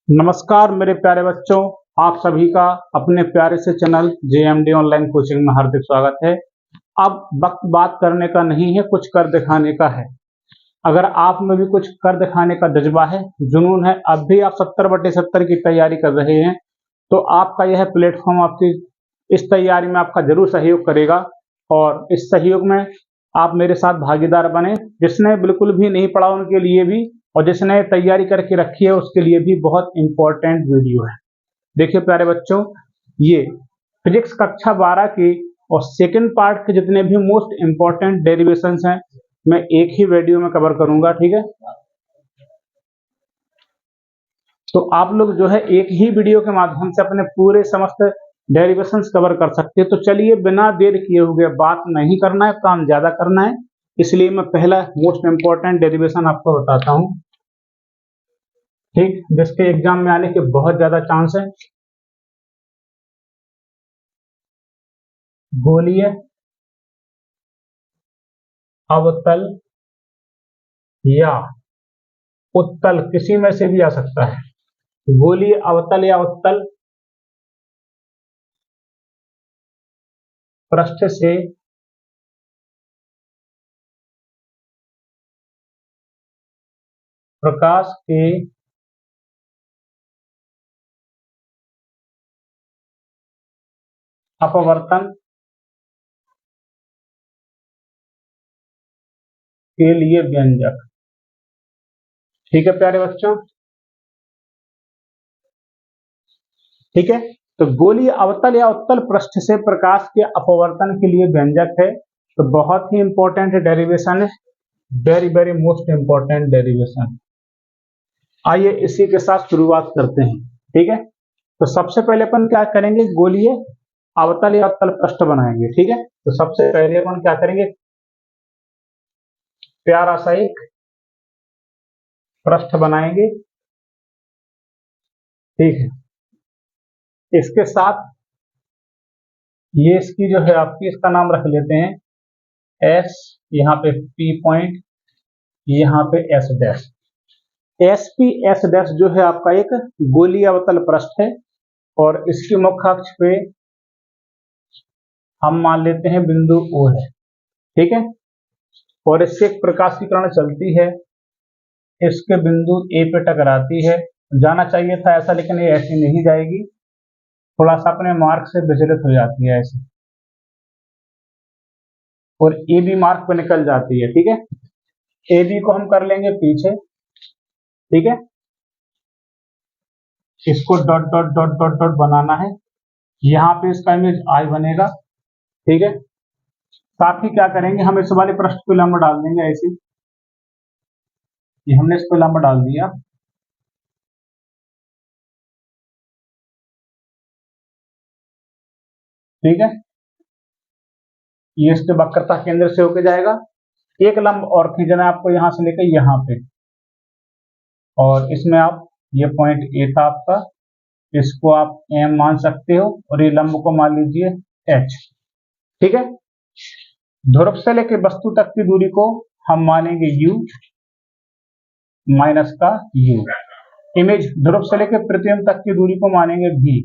नमस्कार मेरे प्यारे बच्चों, आप सभी का अपने प्यारे से चैनल JMD ऑनलाइन कोचिंग में हार्दिक स्वागत है। अब वक्त बात करने का नहीं है, कुछ कर दिखाने का है। अगर आप में भी कुछ कर दिखाने का जज्बा है, जुनून है, अब भी आप 70/70 की तैयारी कर रहे हैं, तो आपका यह प्लेटफॉर्म आपकी इस तैयारी में आपका जरूर सहयोग करेगा। और इस सहयोग में आप मेरे साथ भागीदार बने। जिसने बिल्कुल भी नहीं पढ़ा उनके लिए भी, और जिसने तैयारी करके रखी है उसके लिए भी बहुत इंपॉर्टेंट वीडियो है। देखिए प्यारे बच्चों, ये फिजिक्स कक्षा 12 की और सेकंड पार्ट के जितने भी मोस्ट इंपॉर्टेंट डेरिवेशंस हैं, मैं एक ही वीडियो में कवर करूंगा, ठीक है। तो आप लोग जो है एक ही वीडियो के माध्यम से अपने पूरे समस्त डेरिवेशंस कवर कर सकते हैं। तो चलिए बिना देर किए हुए, बात नहीं करना है, काम ज्यादा करना है, इसलिए मैं पहला मोस्ट इंपॉर्टेंट डेरिवेशन आपको बताता हूं, ठीक, जिसके एग्जाम में आने के बहुत ज्यादा चांस है। गोलीय अवतल या उत्तल, किसी में से भी आ सकता है। गोलीय अवतल या उत्तल पृष्ठ से प्रकाश के अपवर्तन के लिए व्यंजक। ठीक है प्यारे बच्चों, ठीक है। तो गोलीय अवतल या उत्तल पृष्ठ से प्रकाश के अपवर्तन के लिए व्यंजक है। तो बहुत ही इंपॉर्टेंट डेरिवेशन है, very very most important derivation. आइए इसी के साथ शुरुआत करते हैं, ठीक है। तो सबसे पहले अपन क्या करेंगे, गोलीय अवतल या उत्तल पृष्ठ बनाएंगे, ठीक है। तो सबसे पहले अपन क्या करेंगे, प्यारा सा एक पृष्ठ बनाएंगे, ठीक है। इसके साथ ये इसकी जो है आपकी, इसका नाम रख लेते हैं S, यहाँ पे P पॉइंट, यहाँ पे S dash. SP S dash जो है आपका एक गोलीय अवतल पृष्ठ है, और इसकी मुख्य अक्ष पे हम मान लेते हैं बिंदु O है, ठीक है। और इससे एक प्रकाश की किरण चलती है, इसके बिंदु A पे टकराती है। जाना चाहिए था ऐसा, लेकिन ये ऐसी नहीं जाएगी, थोड़ा सा अपने मार्क से विचलित हो जाती है ऐसे, और ए बी मार्क पे निकल जाती है, ठीक है। ए बी को हम कर लेंगे पीछे, ठीक है। इसको dot dot dot dot dot बनाना है, यहाँ पे इसका इमेज आई बनेगा, ठीक है। साथ ही क्या करेंगे, हम इस वाले पृष्ठ पे लंब डाल देंगे ऐसे, ये हमने इस पे लंब डाल दिया, ठीक है। ये इसके वक्रता केंद्र से होके जाएगा। एक लंब और खींचना है आपको, यहां से लेकर यहाँ पे, और इसमें आप, ये पॉइंट ए था आपका, इसको आप M मान सकते हो, और ये लंब को मान लीजिए H, ठीक है। ध्रुव से लेकर वस्तु तक की दूरी को हम मानेंगे U माइनस का U। इमेज ध्रुव से लेकर प्रतिबिंब तक की दूरी को मानेंगे V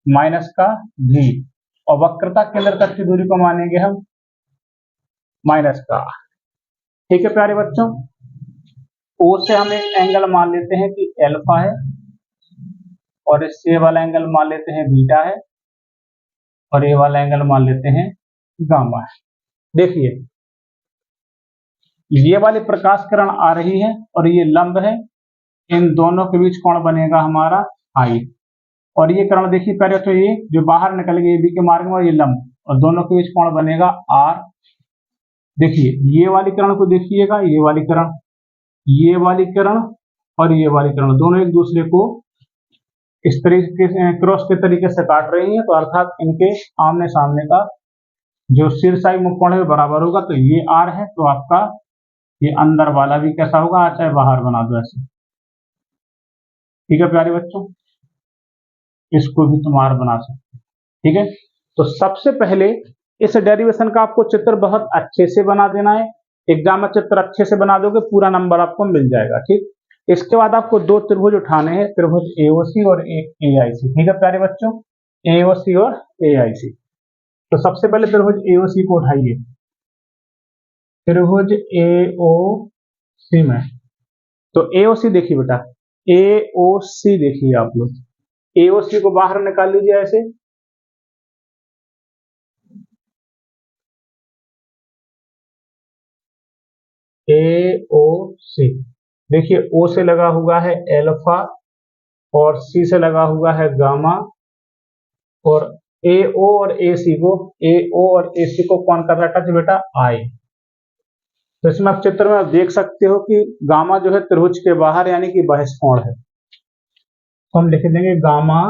माइनस का V, और वक्रता केंद्र तक की दूरी को मानेंगे हम माइनस का, ठीक है प्यारे बच्चों। O से हम एक एंगल मान लेते हैं कि अल्फा है, और इससे वाला एंगल मान लेते हैं बीटा है, और ये वाला एंगल मान लेते हैं गामा है। देखिए ये वाली प्रकाश किरण आ रही है और ये लंब है, इन दोनों के बीच कोण बनेगा हमारा I। और ये किरण देखिए पहले तो ये जो बाहर निकल गई बी के मार्ग में, और ये लंब, और दोनों के बीच कोण बनेगा R। देखिए ये वाली किरण को देखिएगा, ये वाली किरण, ये वाली किरण और ये वाली किरण दोनों एक दूसरे को इस तरीके से क्रॉस के तरीके से काट रही है, तो अर्थात इनके आमने सामने का जो शीर्षाई मुखकोण है बराबर होगा। तो ये R है, तो आपका ये अंदर वाला भी कैसा होगा, चाहे बाहर बना दो ऐसे, ठीक है प्यारे बच्चों। इसको भी तुम R बना सकते, ठीक है। तो सबसे पहले इस डेरिवेशन का आपको चित्र बहुत अच्छे से बना देना है। एग्जाम में चित्र अच्छे से बना दोगे, पूरा नंबर आपको मिल जाएगा, ठीक। इसके बाद आपको दो त्रिभुज उठाने हैं, त्रिभुज एओसी और एक एआईसी। ठीक है प्यारे बच्चों, एओसी और एआईसी। तो सबसे पहले त्रिभुज एओसी को उठाइए। त्रिभुज एओसी में तो एओसी देखिए बेटा, एओसी देखिए आप लोग, एओसी को बाहर निकाल लीजिए ऐसे। एओसी देखिए, ओ से लगा हुआ है एल्फा और सी से लगा हुआ है गामा, और एओ और एसी को, एओ और एसी को कौन कर रहा है टच बेटा, आई। तो इसमें आप चित्र में आप देख सकते हो कि गामा जो है त्रिभुज के बाहर यानी कि बहिष्कोण है। तो हम लिख देंगे गामा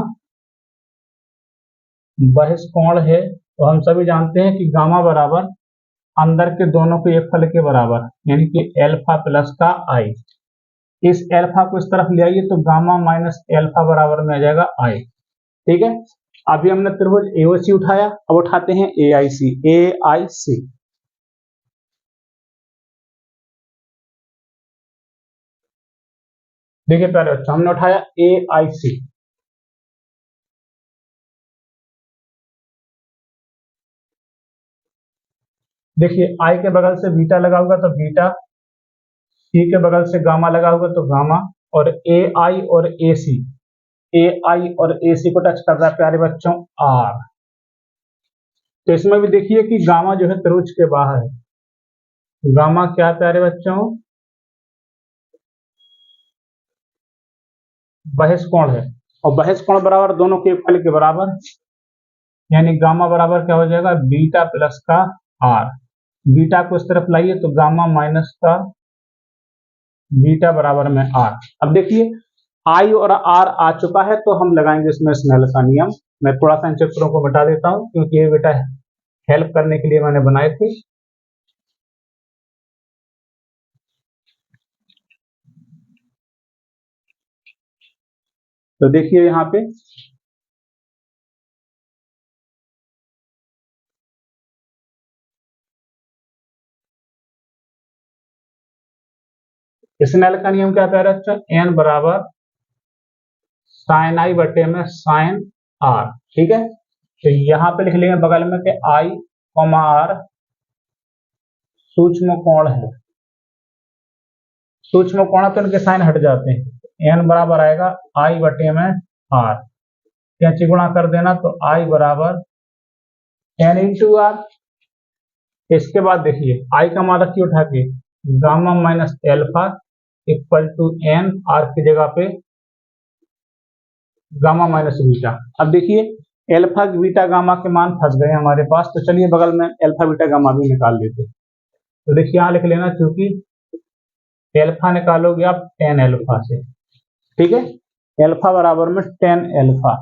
बहिष्कोण है। तो हम सभी जानते हैं कि गामा बराबर अंदर के दोनों के एक फल के बराबर, यानी कि एल्फा प्लस का आई। इस एल्फा को इस तरफ ले आइए तो गामा माइनस एल्फा बराबर में आ जाएगा आई। ठीक है, अभी हमने त्रिभुज एओसी उठाया, अब उठाते हैं एआईसी। एआईसी देखिए प्यारे बच्चों, हमने उठाया एआईसी। देखिए आई के बगल से बीटा लगा होगा तो बीटा, सी के बगल से गामा लगा होगा तो गामा, और ए आई और ए सी, ए आई और ए सी को टच कर रहा है प्यारे बच्चों आर। तो इसमें भी देखिए कि गामा जो है त्रिभुज के बाहर है। गामा क्या प्यारे बच्चों, बहिष्कोण है, और बहिष्कोण बराबर दोनों के फल के बराबर, यानी गामा बराबर क्या हो जाएगा, बीटा प्लस का आर। बीटा को इस तरफ लाइए तो गामा माइनस का बीटा बराबर में आर। अब देखिए आई और आर आ चुका है, तो हम लगाएंगे इसमें स्नेल का नियम। मैं थोड़ा सा इन चित्रों को बता देता हूं क्योंकि ये बेटा हेल्प करने के लिए मैंने बनाए थे। तो देखिए यहाँ पे स्नेल का नियम क्या कह रहा है अच्छा, एन बराबर साइन आई बटे में साइन आर। ठीक है, तो यहाँ पे लिख लेंगे बगल में कि आई कॉमा आर सूक्ष्म कोण है। सूक्ष्म कोण तो इनके साइन हट जाते हैं। एन बराबर आएगा आई बटे में आर, कैंची गुणा कर देना तो आई बराबर एन इंटू आर। इसके बाद देखिए आई का मान रखिए उठा के, gamma minus alpha equal to n, R की जगह पे गामा माइनस बीटा। अब देखिए एल्फा बीटा गामा के मान फंस गए हमारे पास, तो चलिए बगल में एल्फा बीटा गामा भी निकाल लेते। तो देखिए यहाँ लिख लेना, क्योंकि एल्फा निकालोगे आप टेन एल्फा से। ठीक है, एल्फा बराबर में टेन एल्फा,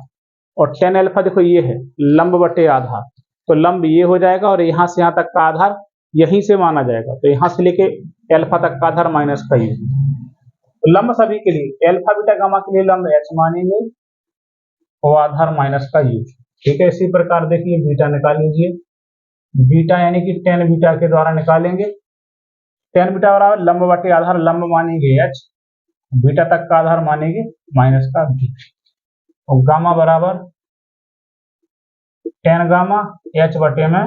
और टेन एल्फा देखो ये है लंब बटे आधार, तो लंब ये हो जाएगा और यहाँ से यहाँ तक का आधार यहीं से माना जाएगा, तो यहाँ से लेके एल्फा तक का आधार माइनस का ये। तो लंब सभी के लिए एल्फा बीटा गामा के लिए लंब एच मानेंगे और आधार माइनस का यू। ठीक है, इसी प्रकार देखिए बीटा निकाल लीजिए। बीटा यानी कि टेन बीटा के द्वारा निकालेंगे। टेन बीटा बराबर लंब बटे आधार, लंब मानेंगे एच, बीटा तक का आधार मानेंगे माइनस का बी, और गामा बराबर टेन गामा एच बटे में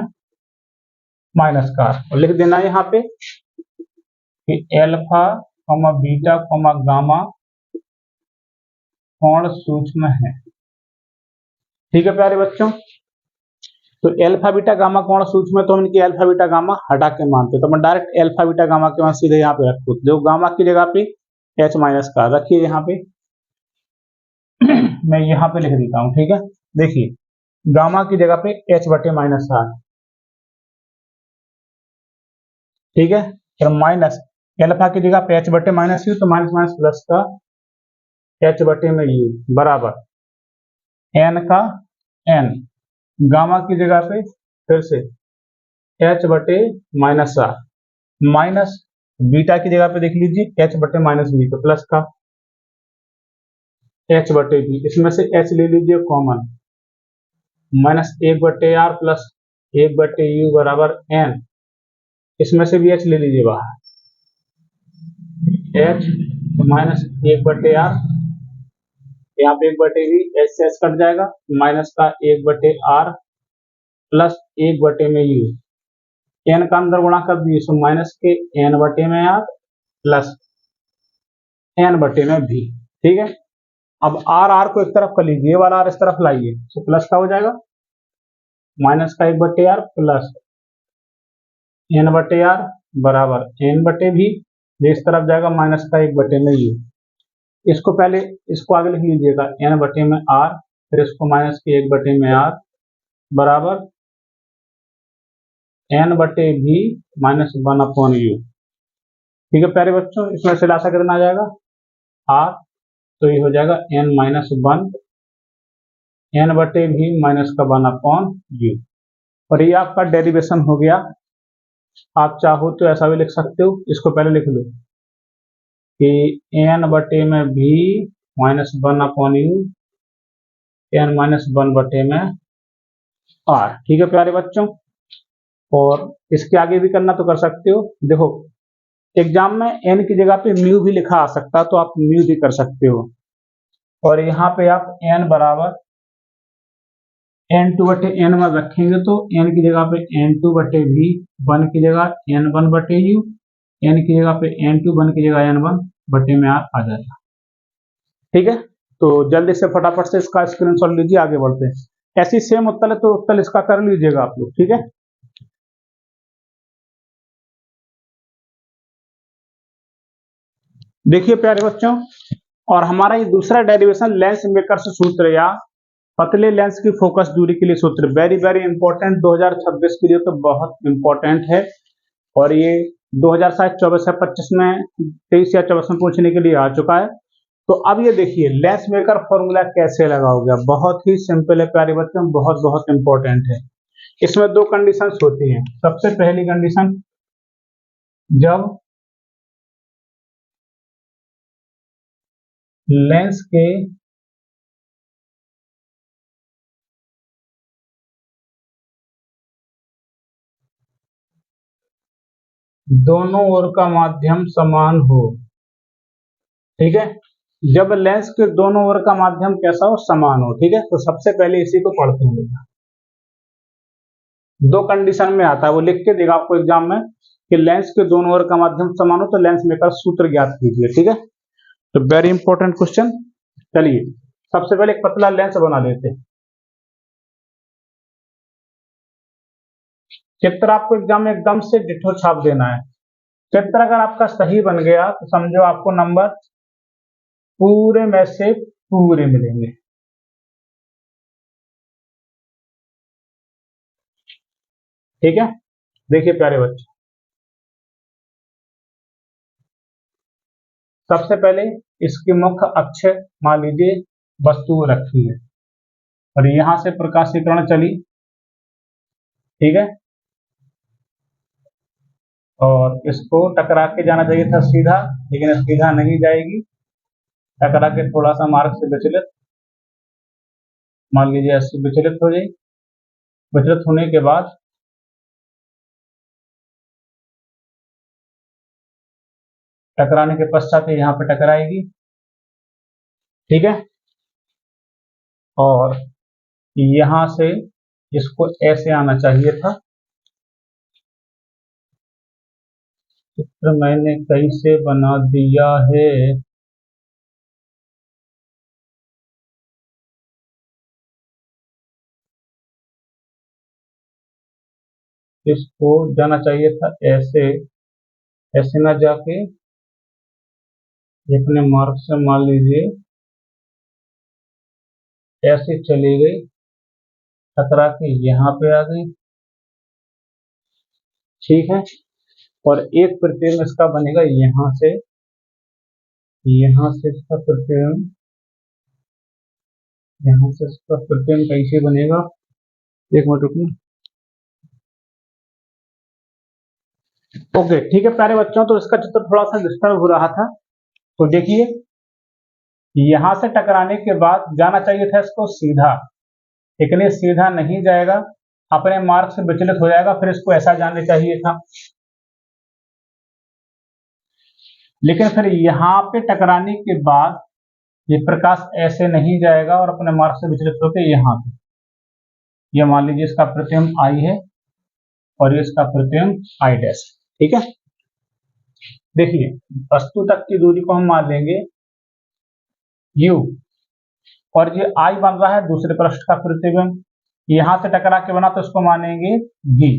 माइनस का, और लिख देना यहाँ पे कि alpha comma beta comma gamma कोण सूक्ष्म है। ठीक है प्यारे बच्चों, तो एल्फा बीटा गामा कोण सूक्ष्म है, तो हम इनकी एल्फा बीटा गामा हटा के मानते, तो मैं डायरेक्ट एल्फा बीटा गामा के मान सीधे यहाँ पे रखूँ, जो गामा की जगह पे एच माइनस का रखिए यहाँ पे। मैं यहाँ पे लिख देता हूँ। ठीक है, देखिए गामा की जगह पे एच बटे माइनस आर। ठीक है, फिर माइनस एल्फा की जगह पे एच बटे माइनस यू, तो माइनस माइनस प्लस का एच बटे में यू बराबर एन का एन, गामा की जगह पे फिर से एच बटे माइनस आर, माइनस बीटा की जगह पे देख लीजिए एच बटे माइनस बी, तो प्लस का एच बटे बी, इसमें से एच ले लीजिए कॉमन, माइनस एक बटे आर प्लस एक बटे यू बराबर एन, इसमें से भी एच ले लीजिए बाहर, एच तो माइनस 1/r, यहाँ पे 1/v एस से एस कट जाएगा, माइनस का 1/r प्लस 1/u, n का अंदर गुणा कर दिए तो माइनस के n/r प्लस n/v। ठीक है, अब r को एक तरफ कर लीजिए, ये वाला r इस तरफ लाइए तो प्लस का हो जाएगा, माइनस का 1/r प्लस n/r बराबर n/v, इस तरफ जाएगा माइनस का 1/u। इसको पहले इसको आगे लिख लीजिएगा n/r, फिर इसको माइनस के 1/r बराबर n/v माइनस 1/u। ठीक है प्यारे बच्चों, इसमें से लासा कितना आ जाएगा r, तो ये हो जाएगा n-1 n/v माइनस का 1/u। और ये आपका डेरिवेशन हो गया। आप चाहो तो ऐसा भी लिख सकते हो, इसको पहले लिख लो कि n/v माइनस 1/u n-1/r। ठीक है प्यारे बच्चों, और इसके आगे भी करना तो कर सकते हो। देखो एग्जाम में n की जगह पे म्यू भी लिखा आ सकता है, तो आप म्यू भी कर सकते हो। और यहाँ पे आप n बराबर n2/n1 रखेंगे तो n की जगह पे n2/v, 1 की जगह n1/u, n की जगह पे n2, 1 की जगह n1/r आ जाएगा। ठीक है, तो जल्दी से फटाफट से इसका स्क्रीनशॉट लीजिए, आगे बढ़ते हैं। ऐसी सेम उत्तर है तो उत्तर इसका कर लीजिएगा आप लोग। ठीक है, देखिए प्यारे बच्चों, और हमारा ये दूसरा डेरिवेशन लेंस मेकर्स सूत्र या पतले लेंस की फोकस दूरी के लिए सूत्र, वेरी वेरी इंपॉर्टेंट, 2026 के लिए तो बहुत इंपॉर्टेंट है। और ये 2024 या 25 में, 23 या 24 में पूछने के लिए आ चुका है। तो अब ये देखिए लेंस मेकर फॉर्मूला कैसे लगाओगे, बहुत ही सिंपल है प्यारे बच्चों, बहुत बहुत इंपॉर्टेंट है। इसमें दो कंडीशंस होती हैं। सबसे पहली कंडीशन, जब लेंस के दोनों ओर का माध्यम समान हो। ठीक है, जब लेंस के दोनों ओर का माध्यम कैसा हो, समान हो। ठीक है, तो सबसे पहले इसी को पढ़ते हैं बेटा। दो कंडीशन में आता है, वो लिख के देगा आपको एग्जाम में कि लेंस के दोनों ओर का माध्यम समान हो तो लेंस मेकर सूत्र ज्ञात कीजिए। ठीक है, तो वेरी इंपॉर्टेंट क्वेश्चन। चलिए सबसे पहले एक पतला लेंस बना लेते हैं। चित्र आपको एग्जाम में एकदम से डिठो छाप देना है। चित्र अगर आपका सही बन गया तो समझो आपको नंबर पूरे में से पूरे मिलेंगे। ठीक है, देखिए प्यारे बच्चे, सबसे पहले इसकी मुख्य अक्ष मान लीजिए वस्तु रखी है और यहां से प्रकाशीकरण चली। ठीक है, और इसको टकरा के जाना चाहिए था सीधा, लेकिन सीधा नहीं जाएगी, टकरा के थोड़ा सा मार्ग से विचलित, मान लीजिए ऐसे विचलित हो जाएगी। विचलित होने के बाद टकराने के पश्चात यहाँ पे टकराएगी। ठीक है, और यहां से इसको ऐसे आना चाहिए था। चित्र मैंने कैसे बना दिया है, इसको जाना चाहिए था ऐसे, ऐसे ना जाके अपने मार्ग से मान लीजिए ऐसे चली गई, टकरा के यहाँ पे आ गई। ठीक है, और एक प्रतिबिंब इसका बनेगा यहाँ से इसका प्रतिबिंब, यहाँ से इसका प्रतिबिंब कैसे बनेगा, एक मिनट रुकिए। ओके ठीक है प्यारे बच्चों, तो इसका चित्र थोड़ा सा डिस्टर्ब हो रहा था। तो देखिए यहां से टकराने के बाद जाना चाहिए था इसको सीधा, लेकिन ये सीधा नहीं जाएगा, अपने मार्ग से विचलित हो जाएगा, फिर इसको ऐसा जाना चाहिए था। लेकिन फिर यहाँ पे टकराने के बाद ये प्रकाश ऐसे नहीं जाएगा और अपने मार्ग से विचलित होकर यहाँ पे, ये मान लीजिए इसका प्रतिबिंब आई है और इसका प्रतिबिंब आई डैश। ठीक है, देखिए वस्तु तक की दूरी को हम मान लेंगे u, और ये I बन रहा है दूसरे पृष्ठ का प्रतिबिंब, यहां से टकरा के बना तो इसको मानेंगे v,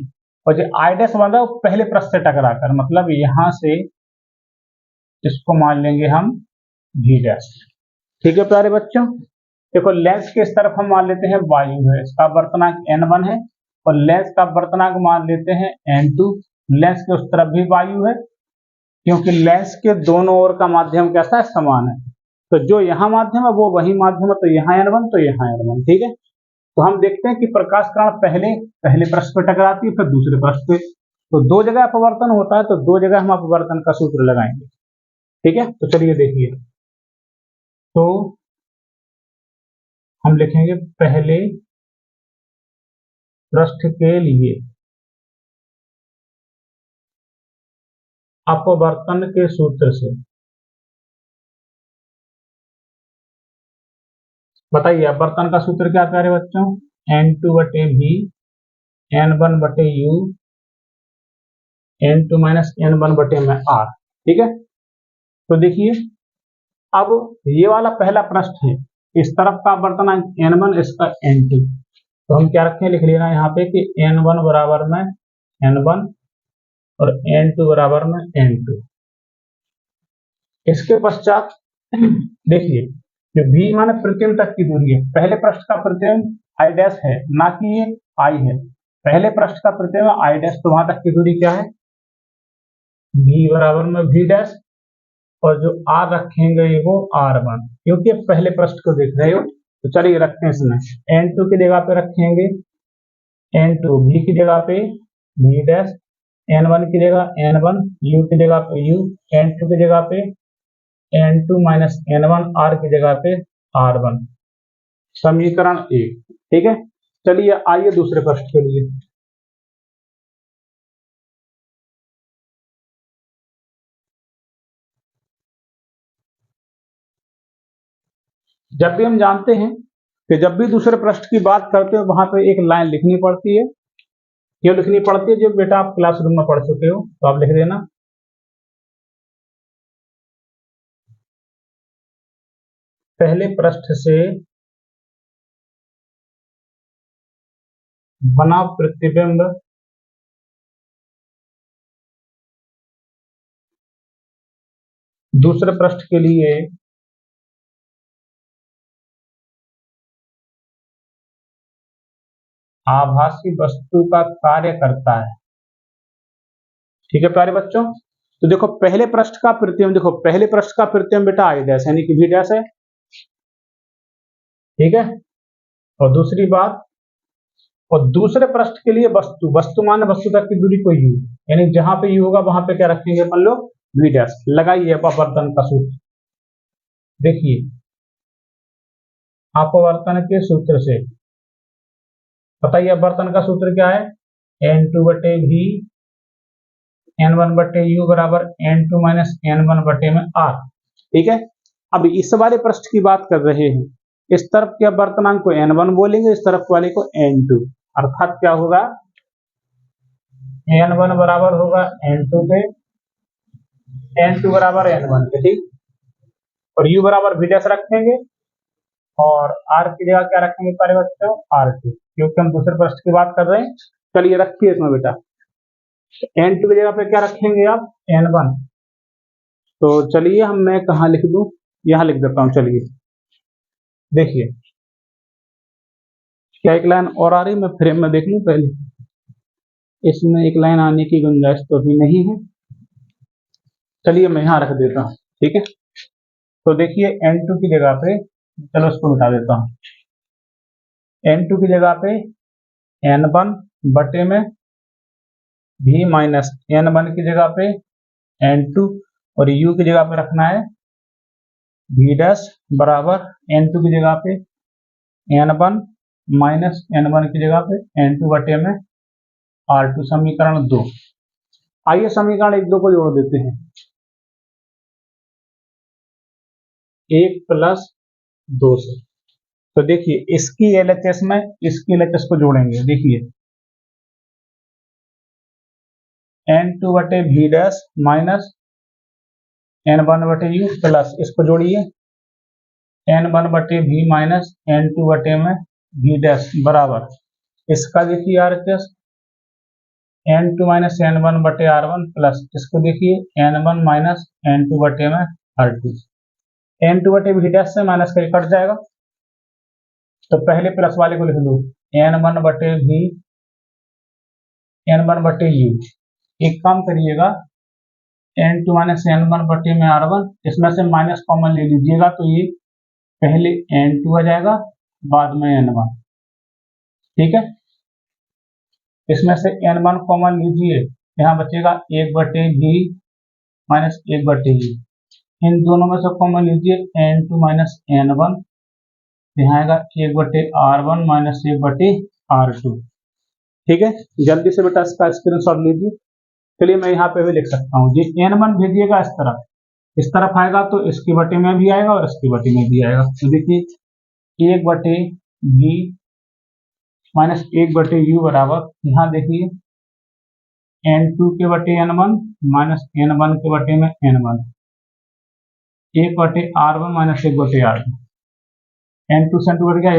और जो I डैश बन रहा है वो पहले पृष्ठ से टकरा कर, मतलब यहां से इसको मान लेंगे हम v डैश। ठीक है प्यारे बच्चों, देखो लेंस के इस तरफ हम मान लेते हैं वायु है, इसका वर्तनांक n1 है, और लेंस का वर्तनांक मान लेते हैं n2। लेंस के उस तरफ भी वायु है, क्योंकि लेंस के दोनों ओर का माध्यम कैसा है, समान है, तो जो यहाँ माध्यम है वो वही माध्यम है, तो यहाँ n1 तो यहाँ n1। ठीक है, तो हम देखते हैं कि प्रकाश किरण पहले पृष्ठ पे टकराती है, फिर दूसरे पृष्ठ पे, तो दो जगह अपवर्तन होता है, तो दो जगह हम अपवर्तन का सूत्र लगाएंगे। ठीक है, तो चलिए देखिए, तो हम लिखेंगे पहले पृष्ठ के लिए अपवर्तन के सूत्र से, बताइए अपवर्तन का सूत्र क्या प्यारे बच्चों, n2 बटे v n1 बटे u n2 माइनस n1 बटे में r। ठीक है, तो देखिए अब ये वाला पहला पृष्ठ है, इस तरफ का अपवर्तनांक n1, इसका n2, तो हम क्या रखें, लिख लेना यहाँ पे कि n1 बराबर में n1 और n2 बराबर में n2। इसके पश्चात देखिए जो v माने प्रतिबिंब तक की दूरी है, पहले पृष्ठ का प्रतिबिंब i डैश है, ना कि ये I है, पहले पृष्ठ का प्रतिबिंब I डैश, तो वहां तक की दूरी क्या है, v बराबर में v डैश, और जो r रखेंगे वो r1, क्योंकि पहले पृष्ठ को देख रहे हो। तो चलिए रखते हैं इसमें n2 की जगह पे रखेंगे n2, v की जगह पे v डैश, n1 की जगह n1, u की जगह पे u, n2 की जगह पे n2 माइनस n1, r की जगह पे r1, समीकरण 1। ठीक है, चलिए आइए दूसरे पृष्ठ के लिए। जब भी हम जानते हैं कि जब भी दूसरे पृष्ठ की बात करते हो वहां पे एक लाइन लिखनी पड़ती है, क्यों लिखनी पड़ती है, जो बेटा आप क्लासरूम में पढ़ चुके हो तो आप लिख देना, पहले पृष्ठ से बना प्रतिबिंब दूसरे पृष्ठ के लिए आभासी वस्तु का कार्य करता है। ठीक है प्यारे बच्चों, तो देखो पहले पृष्ठ का प्रतिबिंब, देखो पहले पृष्ठ का प्रतिबिंब बेटा आई डैश यानी कि v डैश है। ठीक है, और दूसरी बात, और दूसरे पृष्ठ के लिए वस्तु माने वस्तु तक की दूरी को u, यानी जहां पे u होगा वहां पे क्या रखेंगे अपन लोग, v डैश। लगाइए अपवर्तन का सूत्र, देखिए अपवर्तन के सूत्र से बताइए, अपवर्तन का सूत्र क्या है, n2 बटे v n1 बटे u बराबर n2 माइनस n1 बटे में r। ठीक है, अब इस वाले पृष्ठ की बात कर रहे हैं, इस तरफ के अपवर्तनांक को n1 बोलेंगे, इस तरफ वाले को n2, अर्थात क्या होगा, n1 बराबर होगा n2 पे, n2 बराबर n1 पे। ठीक, और u बराबर v डैश रखेंगे, और r की जगह क्या रखेंगे प्यारे बच्चों, r2, क्योंकि हम दूसरे पृष्ठ की बात कर रहे हैं। चलिए रखिए इसमें बेटा, n2 की जगह पे क्या रखेंगे आप, n1, तो चलिए मैं कहाँ लिख दूं, यहाँ लिख देता हूँ। चलिए देखिए क्या एक लाइन और आ रही, मैं फ्रेम में देख लूं पहले, इसमें एक लाइन आने की गुंजाइश तो अभी नहीं है, चलिए मैं यहाँ रख देता हूँ। ठीक है, तो देखिए n2 की जगह पे, चलो इसको मिटा देता हूँ, n2 की जगह पे n1 बटे में v माइनस n1 की जगह पे n2, और u की जगह पे रखना है v डैश बराबर n2 की जगह पे n1 माइनस n1 की जगह पे n2 बटे में r2, समीकरण 2। आइए समीकरण 1 2 को जोड़ देते हैं। 1 प्लस 2 से। तो देखिए इसकी LHS में इसकी LHS को जोड़ेंगे। देखिए N2 बटे V डैश माइनस N1 बटे U प्लस इसको जोड़िए N1 बटे V माइनस N2 बटे में V डैश बराबर इसका देखिए RHS N2 माइनस N1 बटे R1 प्लस इसको देखिए N1 माइनस N2 बटे में R2। N2 बटे V डैश से माइनस करके कट जाएगा, तो पहले प्लस वाले को लिख लो N1 बटे V N1 बटे U। एक काम करिएगा N2 माइनस N1 बटे में R1, इसमें से माइनस कॉमन ले लीजिएगा तो ये पहले N2 आ जाएगा बाद में N1। ठीक है, इसमें से N1 कॉमन लीजिए, यहाँ बचेगा 1 बटे V माइनस 1 बटे U। इन दोनों में से कॉमन लीजिए N2 माइनस N1, यहाँ आएगा 1 बटे R1 माइनस 1 बटे R2। ठीक है, जल्दी से बेटा इसका स्क्रीनशॉट लीजिए। चलिए मैं यहाँ पे भी लिख सकता हूँ, जी N1 भेजिएगा इस तरफ आएगा तो इसकी बटे में भी आएगा और इसकी बटे में भी आएगा। तो देखिए 1 बटे V माइनस 1 बटे U बराबर, यहाँ देखिए N2 के बटे N1 माइनस N1 के बटे में N1, 1 बटे R1 माइनस 1 बटे R2। N2 से N2 बट गया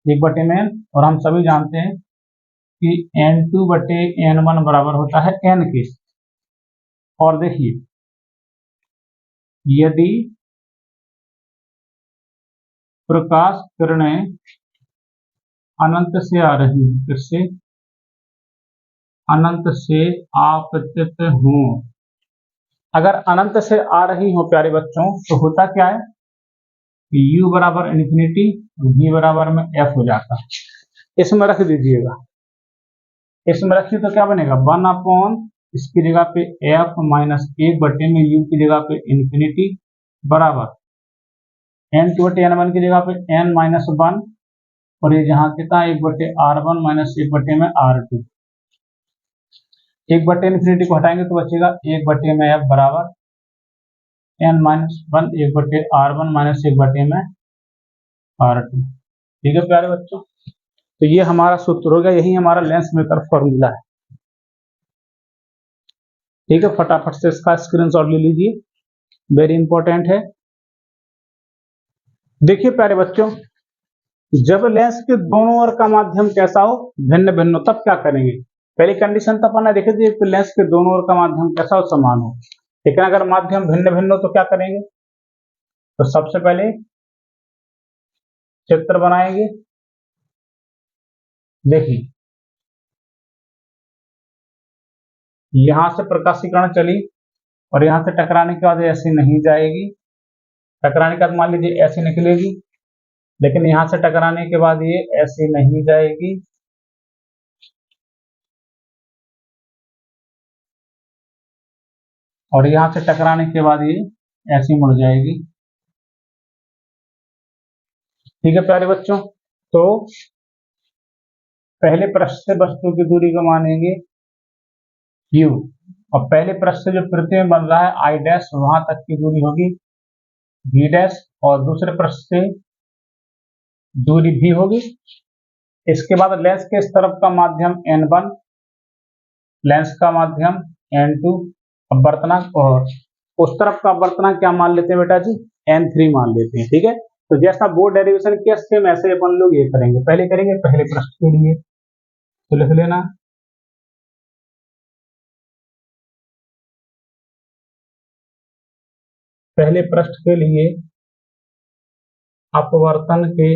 1 बटे में N, और हम सभी जानते हैं कि N2 बटे N1 बराबर होता है N के। और देखिए यदि प्रकाश किरणें अनंत से आ रही हैं, फिर से अनंत से आपतित हों, अगर अनंत से आ रही हो प्यारे बच्चों तो होता क्या है, U बराबर इन्फिनिटी, V बराबर में F हो जाता है। इसमें रख दीजिएगा, इसमें रखिए तो क्या बनेगा 1 अपॉन इसकी जगह पे F माइनस 1 बटे में U की जगह पे इन्फिनिटी बराबर N2 बटे N1 की जगह पे N माइनस 1, और ये जहाँ कितना 1 बटे R1 माइनस 1 बटे में R2। 1 बटे इन्फिनिटी को हटाएंगे तो बचेगा 1 बटे में F बराबर N माइनस 1 1 बटे R1 माइनस 1 बटे में R2। ठीक है प्यारे बच्चों, तो ये हमारा सूत्र हो गया, यही हमारा लेंस मेकर फॉर्मूला है। ठीक है, फटाफट से इसका स्क्रीनशॉट ले लीजिए, वेरी इंपॉर्टेंट है। देखिए प्यारे बच्चों, जब लेंस के दोनों ओर का माध्यम कैसा हो, भिन्न भिन्न हो, तब क्या करेंगे। पहली कंडीशन तो अपन ने देखी थी कि लेंस के दोनों ओर का माध्यम कैसा हो, समान हो। लेकिन अगर माध्यम भिन्न भिन्न हो तो क्या करेंगे, तो सबसे पहले चित्र बनाएंगे। देखिए यहां से प्रकाशीकरण चली और यहां से टकराने के बाद ऐसे नहीं जाएगी, टकराने के बाद मान लीजिए ऐसे निकलेगी, लेकिन यहां से टकराने के बाद ये ऐसे नहीं जाएगी, और यहां से टकराने के बाद ये ऐसे मुड़ जाएगी। ठीक है प्यारे बच्चों, तो पहले पृष्ठ से वस्तु की दूरी को मानेंगे U, और पहले पृष्ठ से जो प्रतिबिंब बन रहा है I डैश, वहां तक की दूरी होगी V डैश, और दूसरे पृष्ठ से दूरी V होगी। इसके बाद लेंस के इस तरफ का माध्यम N1, लेंस का माध्यम N2, अपवर्तनांक, और उस तरफ का अपवर्तनांक क्या मान लेते हैं बेटा जी, N3 मान लेते हैं। ठीक है, तो जैसा बोर्ड डेरिवेशन किया सेम ऐसे अपन लोग ये करेंगे, पहले करेंगे पहले पृष्ठ के लिए, तो लिख लेना पहले पृष्ठ के लिए अपवर्तन के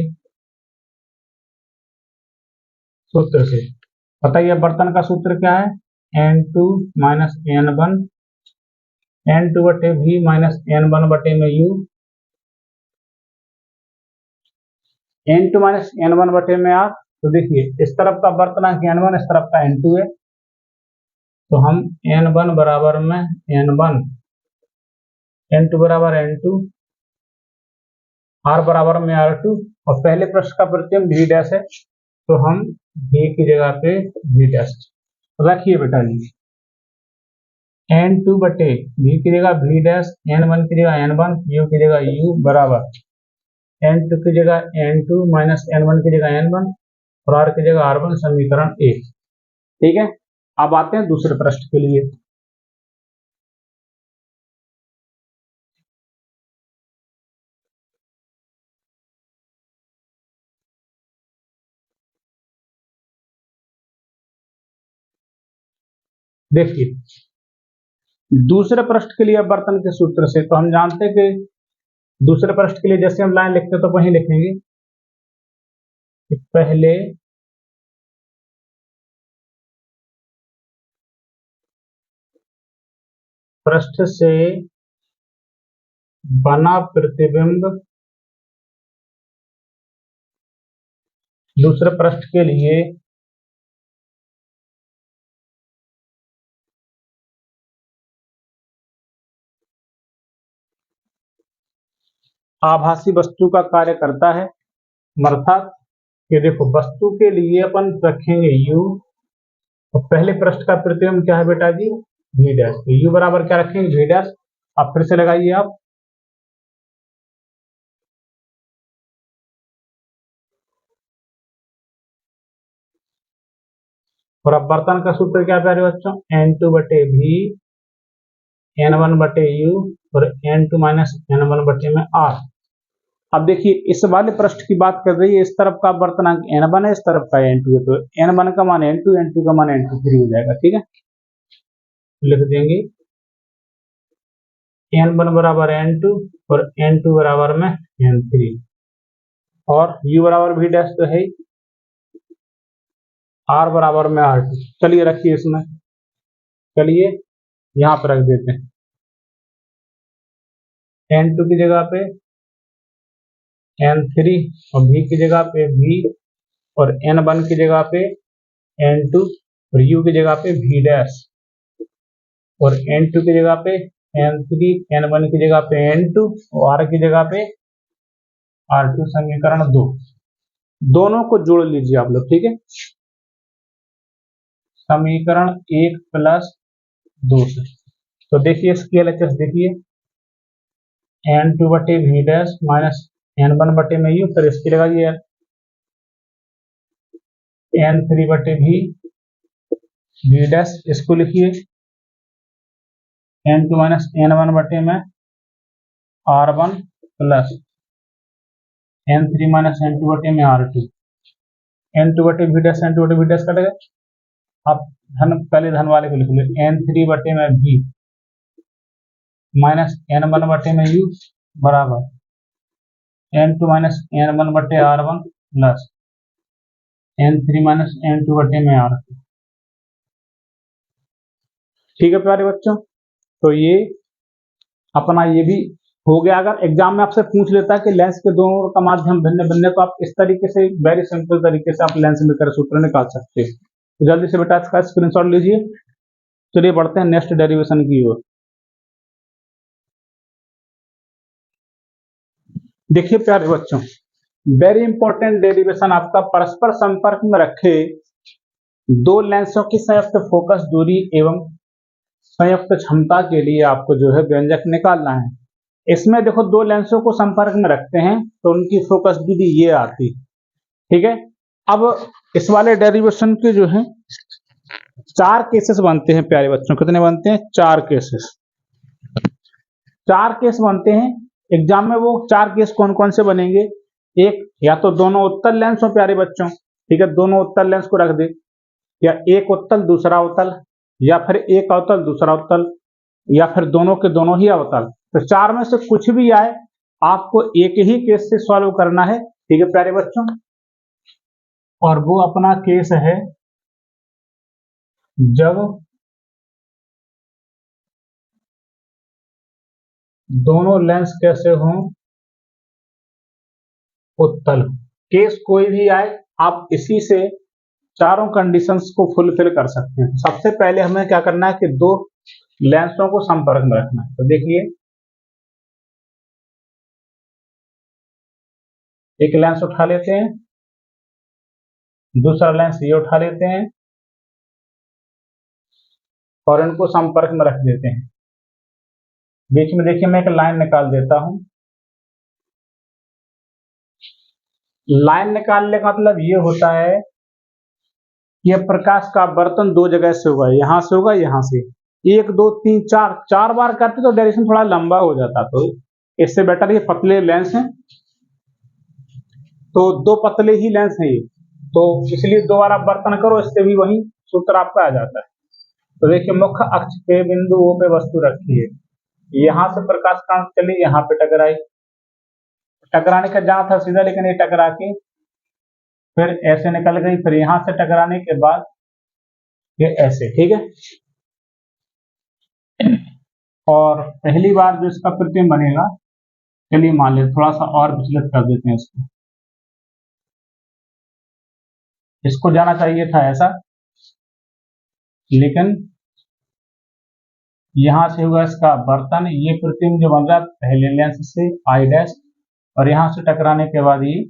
सूत्र से। बताइए अपवर्तन का सूत्र क्या है, N2 माइनस N1, N2 बटे V माइनस N1 बटे में U, N2 माइनस N1 बटे में R। तो देखिए इस तरफ का अपवर्तनांक N1, इस तरफ का N2 है, तो हम N1 बराबर में N1, N2 बराबर N2, R बराबर में R2, और पहले पृष्ठ का प्रतिबिंब V डैश है, तो हम V की जगह पे V डैश रखिए बेटा जी। n2 बटे v की जगह v डैश, n1 की जगह n1, u की जगह u बराबर n2 की जगह n2 माइनस n1 की जगह n1 और r की जगह r1 समीकरण 1। ठीक है, अब आते हैं दूसरे प्रश्न के लिए। देखिए दूसरे पृष्ठ के लिए अपवर्तन के सूत्र से तो हम जानते हैं कि दूसरे पृष्ठ के लिए जैसे हम लाइन लिखते हैं तो वहीं लिखेंगे कि पहले पृष्ठ से बना प्रतिबिंब दूसरे पृष्ठ के लिए आभासी वस्तु का कार्य करता है। अर्थात कि देखो वस्तु के लिए अपन रखेंगे u और पहले पृष्ठ का प्रतिबिंब क्या है बेटा जी v डैश, तो u बराबर क्या रखेंगे v डैश। अब फिर से लगाइए आप, और अपवर्तन का सूत्र क्या प्यारे बच्चों n2 बटे v n1 बटे u और n2 माइनस n1 बटे में r। अब देखिए इस वाले पृष्ठ की बात कर रही है, इस तरफ का अपवर्तनांक n1 है, इस तरफ का n2 है, तो n1 का मान n2, n2 का मान n2 हो जाएगा। ठीक है, लिख देंगे n1 बराबर n2 और n2 बराबर में n3 और u बराबर v डैश तो है, r बराबर में r2। चलिए रखिए इसमें, चलिए यहाँ पर रख देते हैं n2 की जगह पे n3 और v की जगह पे v और n1 की जगह पे n2 और u की जगह पे v डैश और n2 की जगह पे n3, n1 की जगह पे n2 और r की जगह पे r2 समीकरण 2। दोनों को जोड़ लीजिए आप लोग। ठीक है, समीकरण 1 प्लस 2 से तो देखिए इसकी LHS देखिए n2 बटे v डैश माइनस n1 बटे में u, फिर इसकी लगाइए n3 बटे v डैश, इसको लिखिए n2 माइनस n1 बटे में r1 plus n3 minus n2 बटे में r2, n2 बटे v डैश, n2 बटे v डैश कटेगा। अब धन पहले धन वाले को लिख लो n3 बटे में v माइनस n1 बटे में u बराबर n2 माइनस n1 बटे r1 plus n3 minus n2 बटे में r2। ठीक है प्यारे बच्चों, तो ये अपना ये भी हो गया। अगर एग्जाम में आपसे पूछ लेता है कि लेंस के दोनों का माध्यम भिन्न भिन्न, तो आप इस तरीके से वेरी सिंपल तरीके से आप लेंस मेकर सूत्र निकाल सकते हो। तो जल्दी से बेटा इसका स्क्रीनशॉट लीजिए। चलिए बढ़ते हैं नेक्स्ट डेरिवेशन की ओर। देखिए प्यारे बच्चों, वेरी इंपॉर्टेंट डेरिवेशन आपका परस्पर संपर्क में रखे दो लेंसों की संयुक्त फोकस दूरी एवं संयुक्त क्षमता के लिए आपको जो है व्यंजक निकालना है। इसमें देखो दो लेंसों को संपर्क में रखते हैं तो उनकी फोकस दूरी ये आती। ठीक है, अब इस वाले डेरिवेशन के जो है 4 केसेस बनते हैं प्यारे बच्चों। कितने बनते हैं? 4 केसेस। 4 केस बनते हैं एग्जाम में। वो 4 केस कौन कौन से बनेंगे? एक, या तो दोनों उत्तल लेंस हो प्यारे बच्चों, ठीक है, दोनों उत्तल लेंस को रख दे, या एक उत्तल दूसरा अवतल, या फिर एक अवतल दूसरा उत्तल, या फिर दोनों के दोनों ही अवतल। तो 4 में से कुछ भी आए, आपको एक ही केस से सॉल्व करना है। ठीक है प्यारे बच्चों, और वो अपना केस है जब दोनों लेंस कैसे हों? उत्तल। केस कोई भी आए, आप इसी से चारों कंडीशंस को फुलफिल कर सकते हैं। सबसे पहले हमें क्या करना है कि दो लेंसों को संपर्क में रखना है। तो देखिए एक लेंस उठा लेते हैं, दूसरा लेंस ये उठा लेते हैं, और इनको संपर्क में रख देते हैं। बीच में देखिए मैं एक लाइन निकाल देता हूं। लाइन निकालने का मतलब ये होता है कि यह प्रकाश का बर्तन दो जगह से होगा, यहां से होगा, यहां से। 1 2 3 4 बार करते तो डायरेक्शन थोड़ा लंबा हो जाता, तो इससे बेटर ये पतले लेंस हैं, तो 2 पतले ही लेंस हैं ये, तो इसलिए 2 बार आप बर्तन करो, इससे भी वही सूत्र आपका आ जाता है। तो देखिए मुख्य अक्ष पे बिंदु O पे वस्तु रखी है, यहां से प्रकाश कण चली, यहाँ पे टकराई, टकराने का जहां था सीधा, लेकिन ये टकरा के फिर ऐसे निकल गई, फिर यहां से टकराने के बाद ये ऐसे, ठीक है। और पहली बार जो इसका प्रतिबिंब बनेगा, चलिए मान लेते थोड़ा सा और विचलित कर देते हैं इसको, इसको जाना चाहिए था ऐसा, लेकिन यहां से होगा इसका बर्तन, ये प्रतिबिंब जो बन रहा है पहले लेंस से आई डैश, और यहां से टकराने के बाद ये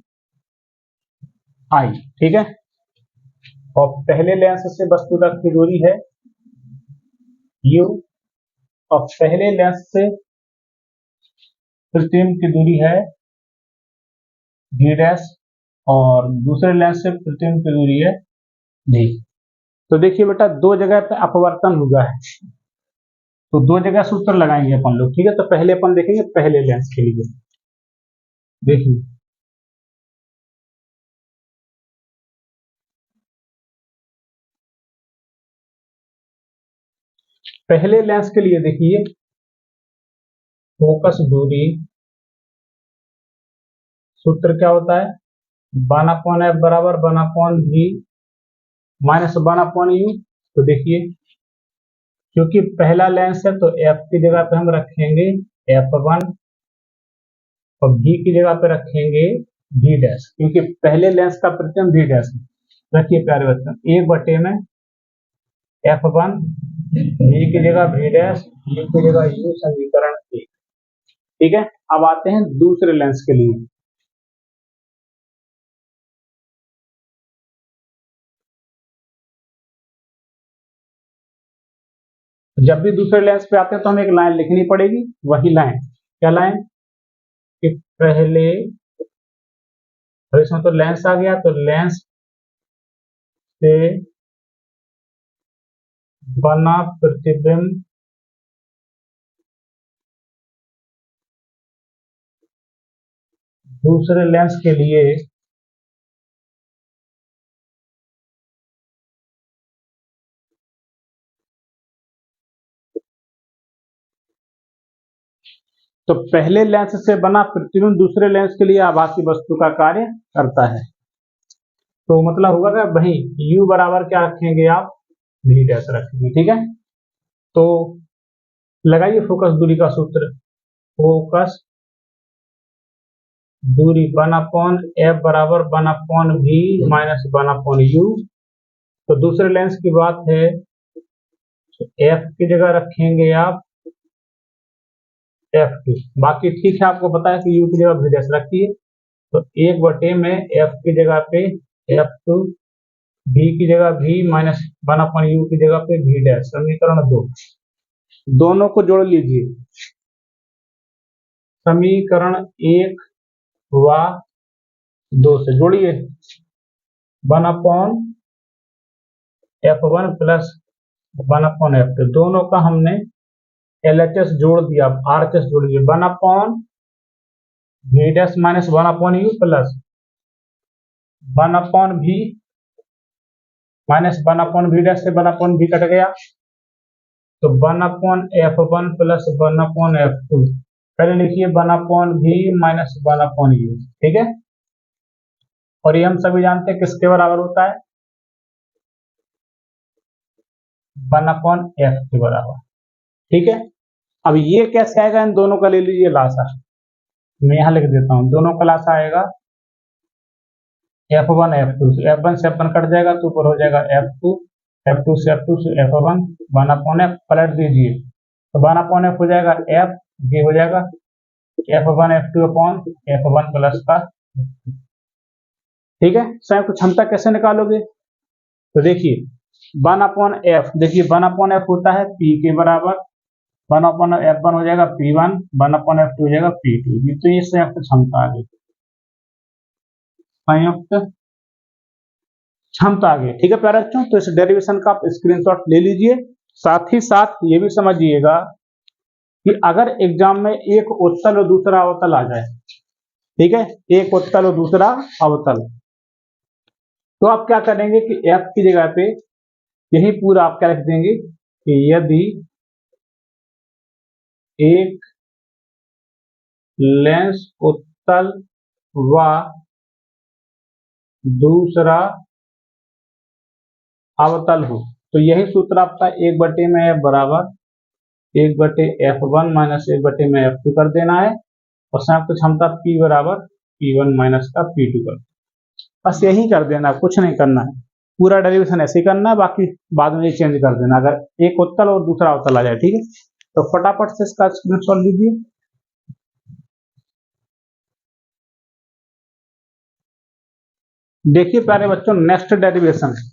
आई, ठीक है। और पहले लेंस से वस्तु तक की दूरी है u, और पहले लेंस से प्रतिबिंब की दूरी है v डैश, और दूसरे लेंस से प्रतिबिंब की दूरी है v। तो देखिए बेटा दो जगह पे अपवर्तन हुआ है, तो दो जगह सूत्र लगाएंगे अपन लोग, ठीक है। तो पहले अपन देखेंगे पहले लेंस के लिए, देखिए पहले लेंस के लिए देखिए फोकस दूरी सूत्र क्या होता है, 1/f बराबर 1/v माइनस 1/u। तो देखिए क्योंकि पहला लेंस है तो f की जगह पे हम रखेंगे f1 और v की जगह पे रखेंगे v डैश, क्योंकि पहले लेंस का प्रतिबिंब v डैश है। रखिए प्यारे बच्चों, 1 में f1, v की जगह v डैश, u की जगह u, समीकरण 1, ठीक है। अब आते हैं दूसरे लेंस के लिए। जब भी दूसरे लेंस पे आते हैं तो हमें एक लाइन लिखनी पड़ेगी, वही लाइन, क्या लाइन, कि पहले, और इसमें तो लेंस आ गया, तो लेंस से बना प्रतिबिंब दूसरे लेंस के लिए तो पहले लेंस से बना प्रतिबिंब दूसरे लेंस के लिए आभासी वस्तु का कार्य करता है। तो मतलब होगा क्या, वही u बराबर क्या रखेंगे आप, v डैश रखेंगे, ठीक है। तो लगाइए फोकस दूरी का सूत्र, फोकस दूरी 1/f बराबर 1/v माइनस 1/u। तो दूसरे लेंस की बात है तो f की जगह रखेंगे आप f2, बाकी ठीक है, आपको पता है कि u की जगह v डैश रखिए, तो 1 में f की जगह पे f2, v की जगह v माइनस 1/u की जगह पे v डैश, समीकरण 2। दोनों को जोड़ लीजिए, समीकरण 1 व 2 से जोड़िए, 1/f1 प्लस 1/f2, दोनों का हमने LHS जोड़ दिया, RHS जोड़िए, 1/v dash minus 1/u plus 1/v minus 1/v dash से 1/v कट गया, तो 1/f1 प्लस 1/f2, पहले लिखिए 1/v माइनस 1/u, ठीक है। और ये हम सभी जानते हैं किसके बराबर होता है, 1/f के बराबर, ठीक है। अब ये कैसे आएगा, इन दोनों का ले लीजिए लासा, मैं यहां लिख देता हूं, दोनों का लासा आएगा f1 f2 से, f1 से f1 कट जाएगा तो ऊपर हो जाएगा f2, f2 से f2 से f1, 1/f पलट दीजिए, तो 1/f हो जाएगा f, ये हो जाएगा f1 f2 upon f1 plus का, ठीक है। संयुक्त क्षमता कैसे निकालोगे, तो देखिए 1/f, देखिए 1/f होता है P के बराबर, 1/f1 हो जाएगा P1, 1/f2 हो जाएगा P2। ये तो ये संयुक्त क्षमता आ गई, संयुक्त क्षमता आ गई। ठीक है प्यारे बच्चों, तो इस डेरिवेशन का आप स्क्रीनशॉट ले लीजिए। साथ ही साथ ये भी समझिएगा कि अगर एग्जाम में एक उत्तल और दूसरा अवतल आ जाए, ठीक है, एक उत्तल और दूसरा अवतल, तो आप क्या करेंगे कि F की जगह पे यही पूरा आप क्या लिख देंगे कि यदि एक लेंस उत्तल व दूसरा अवतल हो, तो यही सूत्र आपका 1/f बराबर 1/f1 माइनस 1/f2 कर देना है, और संयुक्त क्षमता P बराबर P1 माइनस का P2 कर, बस यही कर देना, कुछ नहीं करना है। पूरा डेरिवेशन ऐसे ही करना है, बाकी बाद में चेंज कर देना अगर एक उत्तल और दूसरा अवतल आ जाए। ठीक है, तो फटाफट से इसका स्क्रीनशॉट लीजिए। देखिए प्यारे बच्चों, नेक्स्ट डेरिवेशन है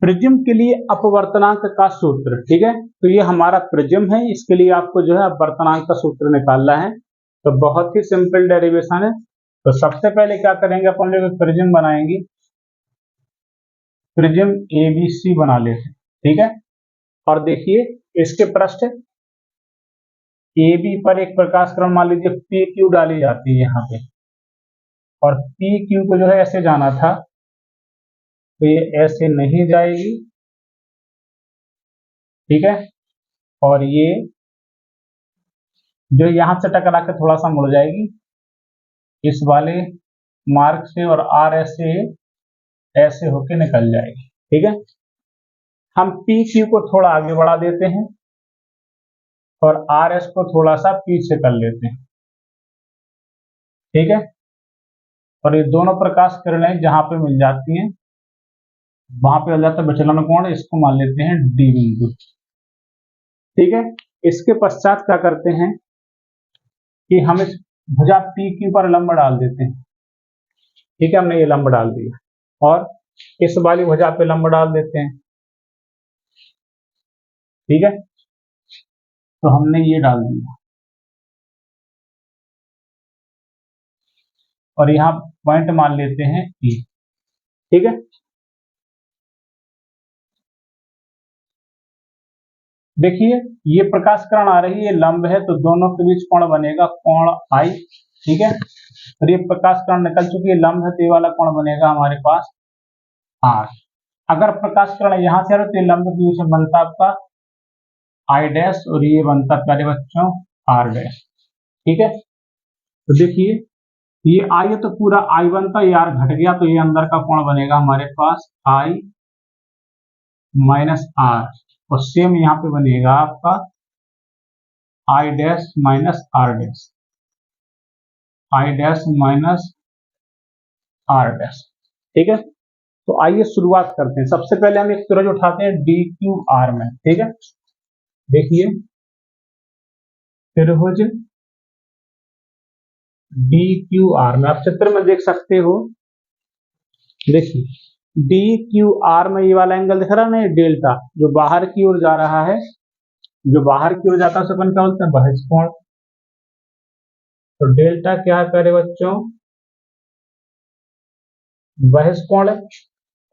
प्रिज्म के लिए अपवर्तनांक का सूत्र। ठीक है, तो ये हमारा प्रिज्म है, इसके लिए आपको जो है अपवर्तनांक का सूत्र निकालना है। तो बहुत ही सिंपल डेरिवेशन है। तो सबसे पहले क्या करेंगे, अपन लोग प्रिज्म बनाएंगे, प्रिज्म ABC बना लेते हैं। ठीक है, और देखिए इसके पृष्ठ AB पर एक प्रकाश किरण मान लीजिए PQ डाली जाती है यहाँ पे, और PQ को जो है ऐसे जाना था, तो ये ऐसे नहीं जाएगी। ठीक है, और ये जो यहां से टकरा के थोड़ा सा मुड़ जाएगी इस वाले मार्ग से, और R ऐसे होके निकल जाएगी। ठीक है, हम PQ को थोड़ा आगे बढ़ा देते हैं और RS को थोड़ा सा पीछे कर लेते हैं। ठीक है, और ये दोनों प्रकाश किरणें जहां पे मिल जाती हैं वहां पे हो जाता है विचलन कोण, इसको मान लेते हैं D बिंदु। ठीक है, इसके पश्चात क्या करते हैं कि हम इस भुजा PQ पर लंब डाल देते हैं। ठीक है, हमने ये लंब डाल दिया, और इस वाली भुजा पे लंब डाल देते हैं। ठीक है, तो हमने ये डाल दिया, और यहां पॉइंट मान लेते हैं E। ठीक है, देखिए ये प्रकाश किरण आ रही है, लंब है, तो दोनों के बीच कोण बनेगा कोण I। ठीक है, और ये प्रकाश किरण निकल चुकी है, लंब है, तो ये वाला कोण बनेगा हमारे पास R। अगर प्रकाश किरण यहां से आ रही है तो ये लंब के बीच में बनता आपका I डैश, और ये बनता प्यारे बच्चों R डैश। ठीक है, तो देखिए ये I है तो पूरा I बनता, ये R घट गया, तो ये अंदर का कोण बनेगा हमारे पास I माइनस R, और सेम यहाँ पे बनेगा आपका I dash minus R dash, I dash minus R dash. ठीक है, तो आइए शुरुआत करते हैं। सबसे पहले हम एक त्रिभुज उठाते हैं DQR में। ठीक है, देखिए त्रिभुज DQR में आप चित्र में देख सकते हो, देखिए DQR में ये वाला एंगल दिख रहा है ना, डेल्टा जो बाहर की ओर जा रहा है, जो बाहर की ओर जाता है उसे अपन क्या बोलते हैं, बहिष्ठ कोण। तो डेल्टा क्या है प्यारे बच्चों, बहिष्ठ कोण है,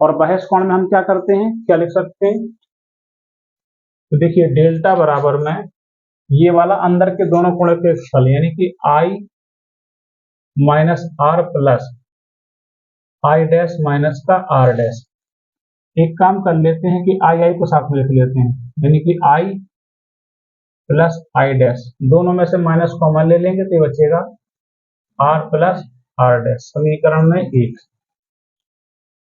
और बहिष्ठ कोण में हम क्या करते हैं, क्या लिख सकते हैं, तो देखिए डेल्टा बराबर में ये वाला अंदर के दोनों कोणों के फल, यानी कि I minus R plus I dash minus का R डैश। एक काम कर लेते हैं कि I को साथ में लिख लेते हैं, यानी कि I प्लस I डैश, दोनों में से माइनस कॉमन ले लेंगे तो ये बचेगा R प्लस R डैश, समीकरण में 1।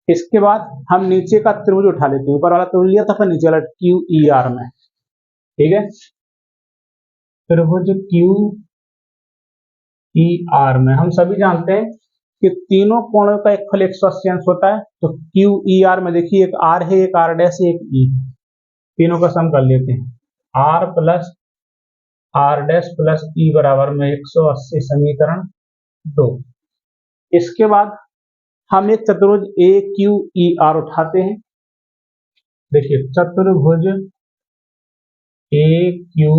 इसके बाद हम नीचे का त्रिभुज उठा लेते हैं, ऊपर वाला त्रिभुज लिया था, फिर नीचे वाला QER में। ठीक है, त्रिभुज QER में हम सभी जानते हैं कि तीनों कोणों का एक फल 180 अंश होता है। तो QER में देखिए एक R है, एक R डैश, एक E, तीनों का सम कर लेते हैं, R plus R dash plus E बराबर में 180, समीकरण 2। इसके बाद हम एक चतुर्भुज AQER उठाते हैं, देखिए चतुर्भुज ए क्यू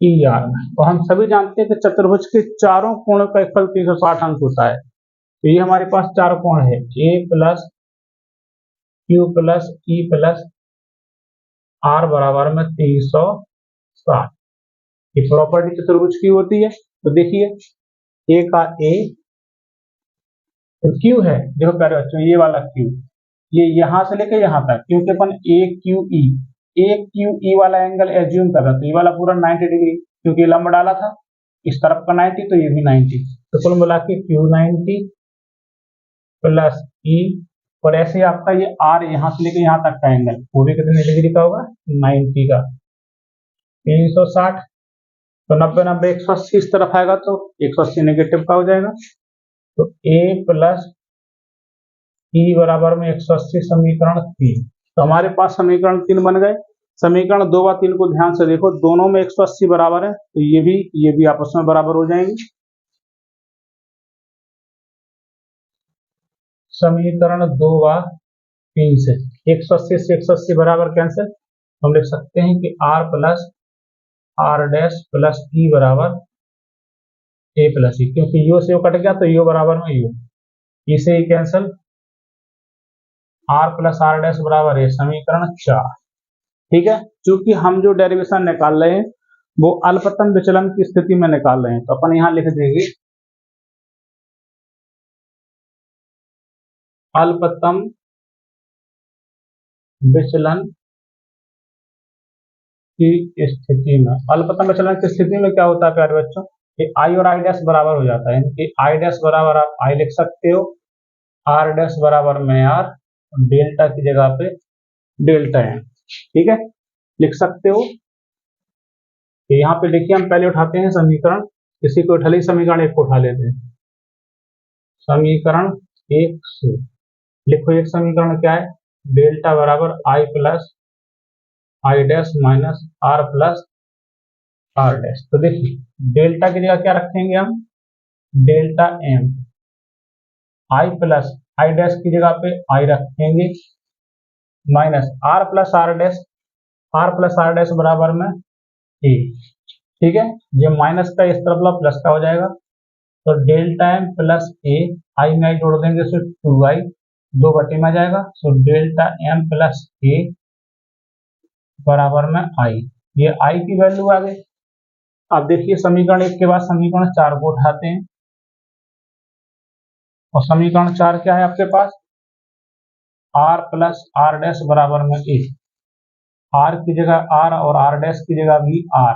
ई आर में, और हम सभी जानते हैं कि चतुर्भुज के चारों कोणों का फल 360 अंश होता है। तो ये हमारे पास चार कोण है, A plus Q plus E plus R बराबर में 360। ये प्रॉपर्टी चतुर्भुज की होती है। तो देखिए ए का ए, तो क्यू है, देखो प्यारे बच्चों ये वाला क्यू, ये यहां से लेकर यहां तक, क्योंकि अपन ए क्यू ई वाला एंगल एज्यूम कर रहे थे, ये वाला पूरा 90 डिग्री, क्योंकि लंब डाला था इस तरफ का 90, तो ये भी 90, तो कुल मिला के क्यू 90 प्लस ई, और ऐसे आपका ये आर यहां से लेकर यहां तक का एंगल, वो भी कितने डिग्री का होगा, 90 का, 360। तो 90 90 180 इस तरफ आएगा, तो 180 नेगेटिव का हो जाएगा। तो a प्लस ई बराबर में 180, समीकरण 3। तो हमारे पास समीकरण 3 बन गए। समीकरण 2 व 3 को ध्यान से देखो, दोनों में 180 बराबर है, तो ये भी आपस में बराबर हो जाएंगे। समीकरण 2 व 3 से 180 बराबर कैंसिल, हम लिख सकते हैं कि r plus R dash plus E बराबर ए प्लस ई, क्योंकि यू से यू कट गया तो यू बराबर में यू, इसे ही cancel, R plus R dash बराबर है समीकरण 4। ठीक है, क्योंकि हम जो डेरिवेशन निकाल रहे हैं वो अल्पतम विचलन की स्थिति में निकाल रहे हैं, तो अपन यहां लिख देंगे अल्पतम विचलन की स्थिति में। अल्पतम विचलन की स्थिति में क्या होता है प्यारे बच्चों, कि आई और आई डैश बराबर हो जाता है, यानी कि आई डैश बराबर आप आई लिख सकते हो, आर डैश बराबर में आर, डेल्टा की जगह पे डेल्टा एम। ठीक है, लिख सकते हो। तो यहाँ पे देखिए हम पहले उठाते हैं समीकरण, किसी को उठा ली, समीकरण 1 को उठा लेते हैं। समीकरण 1 से लिखो, एक समीकरण क्या है, डेल्टा बराबर I plus I dash minus R plus R dash. तो देखिए डेल्टा की जगह क्या रखेंगे हम, delta M, I plus I dash की जगह पे आई रखेंगे, minus R plus R dash, R plus R dash बराबर में ए। ठीक है, ये माइनस का इस तरफ ला प्लस का हो जाएगा, तो डेल्टा एम प्लस ए, आई में आई जोड़ देंगे तो 2i, 2 बटे में आ जाएगा, सो डेल्टा एम प्लस ए बराबर में आई, ये आई की वैल्यू आ गई। अब देखिए समीकरण 1 के बाद समीकरण 4 को उठाते हैं, और समीकरण 4 क्या है आपके पास, आर प्लस आर डैश बराबर में ए, आर की जगह आर और आर डैश की जगह भी आर,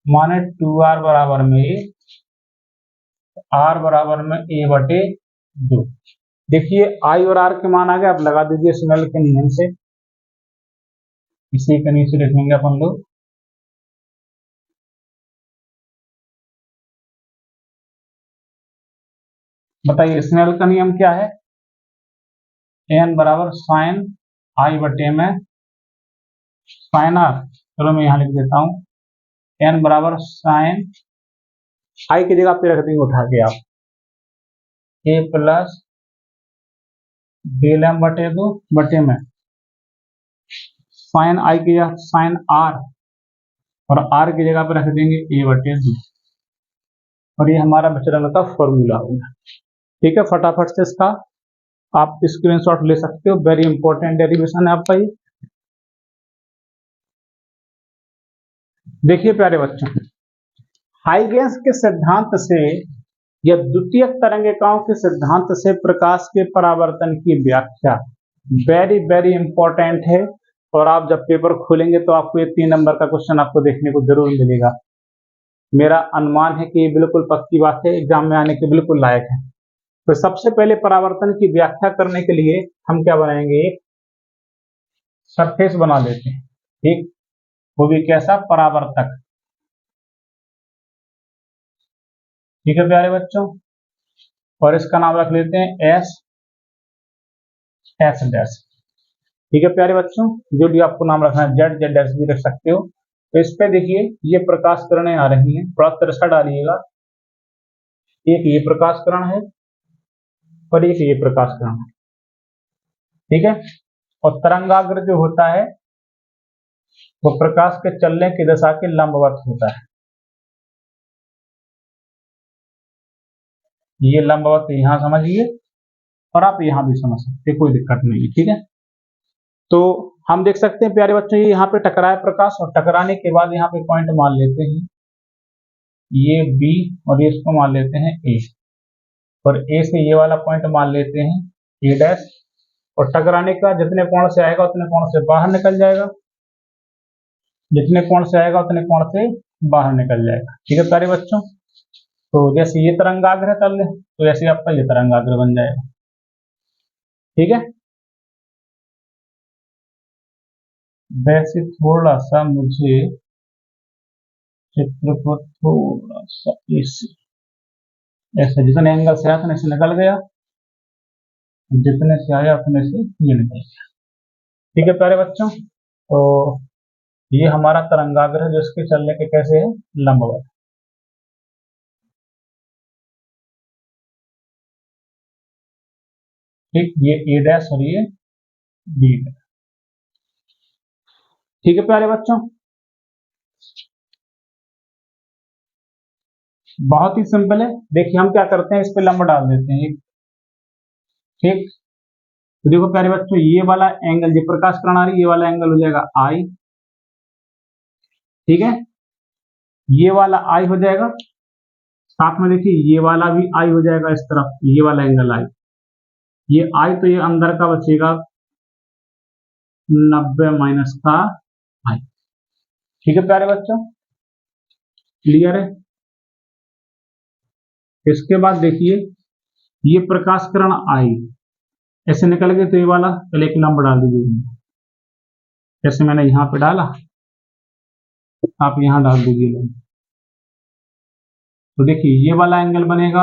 माने 2r बराबर में ए, आर बराबर में ए बटे 2। देखिए आई और आर के मान आ गए, अब लगा दीजिए स्नेल के नियम से, इसी के नीचे लिखेंगे अपन लोग, बताइए स्नेल का नियम क्या है, एन बराबर साइन आई बटे में साइन आर। चलो मैं यहां लिख देता हूं, एन बराबर साइन आई की जगह पे रख देंगे उठा के आप, ए प्लस डेल एम बटे 2 बटे में साइन आई की जगह साइन आर, और आर की जगह पे रख देंगे ए बटे 2, और ये हमारा विचलन का फॉर्मूला होगा। ठीक है, फटाफट से इसका आप स्क्रीनशॉट ले सकते हो, वेरी इंपॉर्टेंट डेरिवेशन है आपका ये। देखिए प्यारे बच्चों, हाइगेंस के सिद्धांत से या द्वितीयक तरंगिकाओं के सिद्धांत से प्रकाश के परावर्तन की व्याख्या वेरी वेरी इंपॉर्टेंट है, और आप जब पेपर खोलेंगे तो आपको ये 3 नंबर का क्वेश्चन आपको देखने को जरूर मिलेगा। मेरा अनुमान है कि ये बिल्कुल पक्की बात है, एग्जाम में आने के बिल्कुल लायक है। तो सबसे पहले परावर्तन की व्याख्या करने के लिए हम क्या बनाएंगे, एक सरफेस बना लेते हैं, ठीक, वो भी कैसा, परावर्तक। ठीक है प्यारे बच्चों, और इसका नाम रख लेते हैं एस एस डैश। ठीक है प्यारे बच्चों, जो भी आपको नाम रखना है, जेड जेड डैश भी रख सकते हो। तो इस पे देखिए ये प्रकाश किरणें आ रही हैं, थोड़ा तिरछा डालिएगा, एक ये प्रकाश किरण है और एक ये प्रकाश किरण है। ठीक है। और तरंगाग्र जो होता है वो प्रकाश के चलने की दिशा के लंबवत होता है। ये लंबवत यहां समझिए और आप यहां भी समझ सकते हैं, कोई दिक्कत नहीं है। ठीक है, तो हम देख सकते हैं प्यारे बच्चों, ये यहाँ पे टकराए प्रकाश और टकराने के बाद यहाँ पे पॉइंट मान लेते हैं ये बी और ये इसको मान लेते हैं ए, और ए से ये वाला पॉइंट मान लेते हैं ए डैश, और टकराने का जितने कोण से आएगा उतने कोण से बाहर निकल जाएगा, जितने कोण से आएगा उतने कोण से बाहर निकल जाएगा। ठीक है प्यारे बच्चों, तो जैसे ये तरंगाग्र है तल, तो ऐसे आपका ये तरंगाग्र बन जाएगा। ठीक है, वैसे थोड़ा सा मुझे चित्र को थोड़ा सा ऐसे जितने एंगल से आया उतने से निकल गया, जितने से आया उतने से ये निकल गया। ठीक है प्यारे बच्चों, तो ये हमारा तरंगाग्र है जो इसके चलने के कैसे है, लंबवत। ठीक, ये ए डैश और ये बी डैश। ठीक है प्यारे बच्चों, बहुत ही सिंपल है। देखिए हम क्या करते हैं, इस पे लंब डाल देते हैं। ठीक, तो देखो प्यारे बच्चों, ये वाला एंगल जो प्रकाश किरण आ रही है, ये वाला एंगल हो जाएगा आई। ठीक है, ये वाला आई हो जाएगा, साथ में देखिए ये वाला भी आई हो जाएगा इस तरफ, ये वाला एंगल आई, ये आई, तो ये अंदर का बचेगा 90 माइनस का आई। ठीक है प्यारे बच्चों, क्लियर है। इसके बाद देखिए ये प्रकाश किरण आई ऐसे निकल गए, तो ये वाला पहले एक लंब डाल दीजिए, जैसे मैंने यहां पे डाला आप यहां डाल दीजिए लंब। तो देखिए ये वाला एंगल बनेगा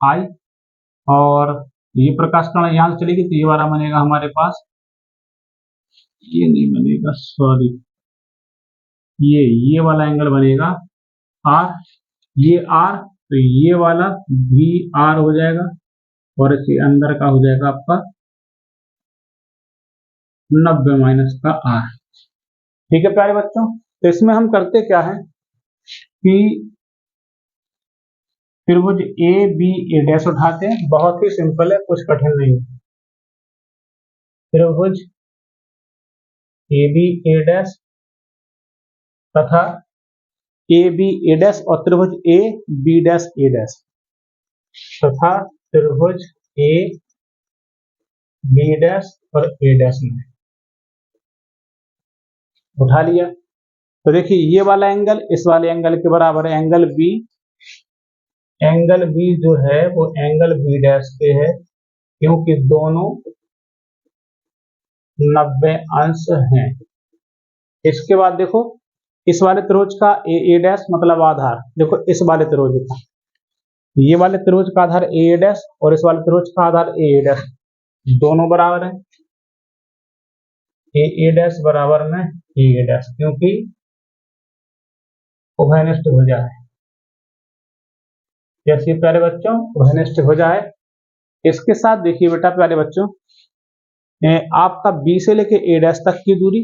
आई, और ये प्रकाश किरण यहां से चलेगी तो ये वाला बनेगा हमारे पास, ये नहीं बनेगा सॉरी, ये वाला एंगल बनेगा आर, ये आर, तो ये वाला भी आर हो जाएगा, और इसके अंदर का हो जाएगा आपका 90 माइनस का आर। ठीक है प्यारे बच्चों, तो इसमें हम करते क्या है कि त्रिभुज ए बी ए डैश उठाते हैं, बहुत ही सिंपल है, कुछ कठिन नहीं है। त्रिभुज ए बी ए डैश तथा ए बी ए डैश और त्रिभुज A B dash A dash तथा त्रिभुज ए बी डैश और ए डैश में उठा लिया। तो देखिए ये वाला एंगल इस वाले एंगल के बराबर है, एंगल बी, एंगल बी जो है वो एंगल बी डैश पे है, क्योंकि दोनों 90 अंश हैं। इसके बाद देखो इस वाले त्रिभुज का ए डैश मतलब आधार, देखो इस वाले त्रिभुज का, ये वाले त्रिभुज का आधार ए डैश और इस वाले त्रिभुज का आधार ए डैश, दोनों बराबर है, ए डैश बराबर में ए डैश, क्योंकि उभयनिष्ठ भुजा है। जैसे प्यारे बच्चों उभयनिष्ठ भुजा है। इसके साथ देखिए बेटा प्यारे बच्चों, आपका बी से लेके ए डैश तक की दूरी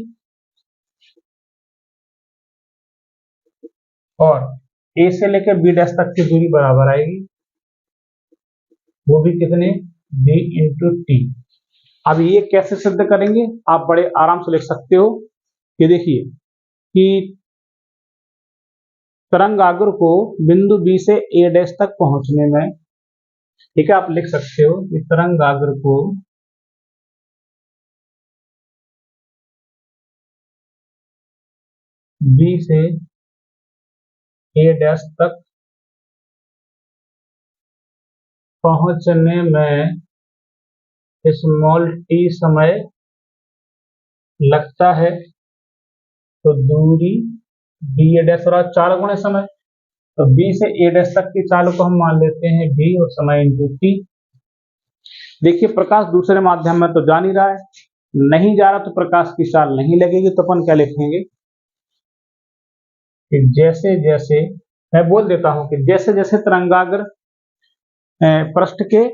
और ए से लेके बी डैश तक की दूरी बराबर आएगी, वो भी कितने, बी इंटू टी। अब ये कैसे सिद्ध करेंगे, आप बड़े आराम से लिख सकते हो कि देखिए कि तरंगाग्र को बिंदु बी से ए डैश तक पहुंचने में, ठीक है, आप लिख सकते हो कि तरंगाग्र को बी से ए डैश तक पहुंचने में स्मॉल टी समय लगता है, तो दूरी बी ए डैश और 4 गुणे समय, तो बी से ए डैश तक की चाल को हम मान लेते हैं बी और समय इंटू टी। देखिए प्रकाश दूसरे माध्यम में तो जा नहीं रहा है, नहीं जा रहा तो प्रकाश की चाल नहीं लगेगी, तो अपन क्या लिखेंगे कि जैसे जैसे, मैं बोल देता हूं कि जैसे जैसे तरंगाग्र पृष्ठ के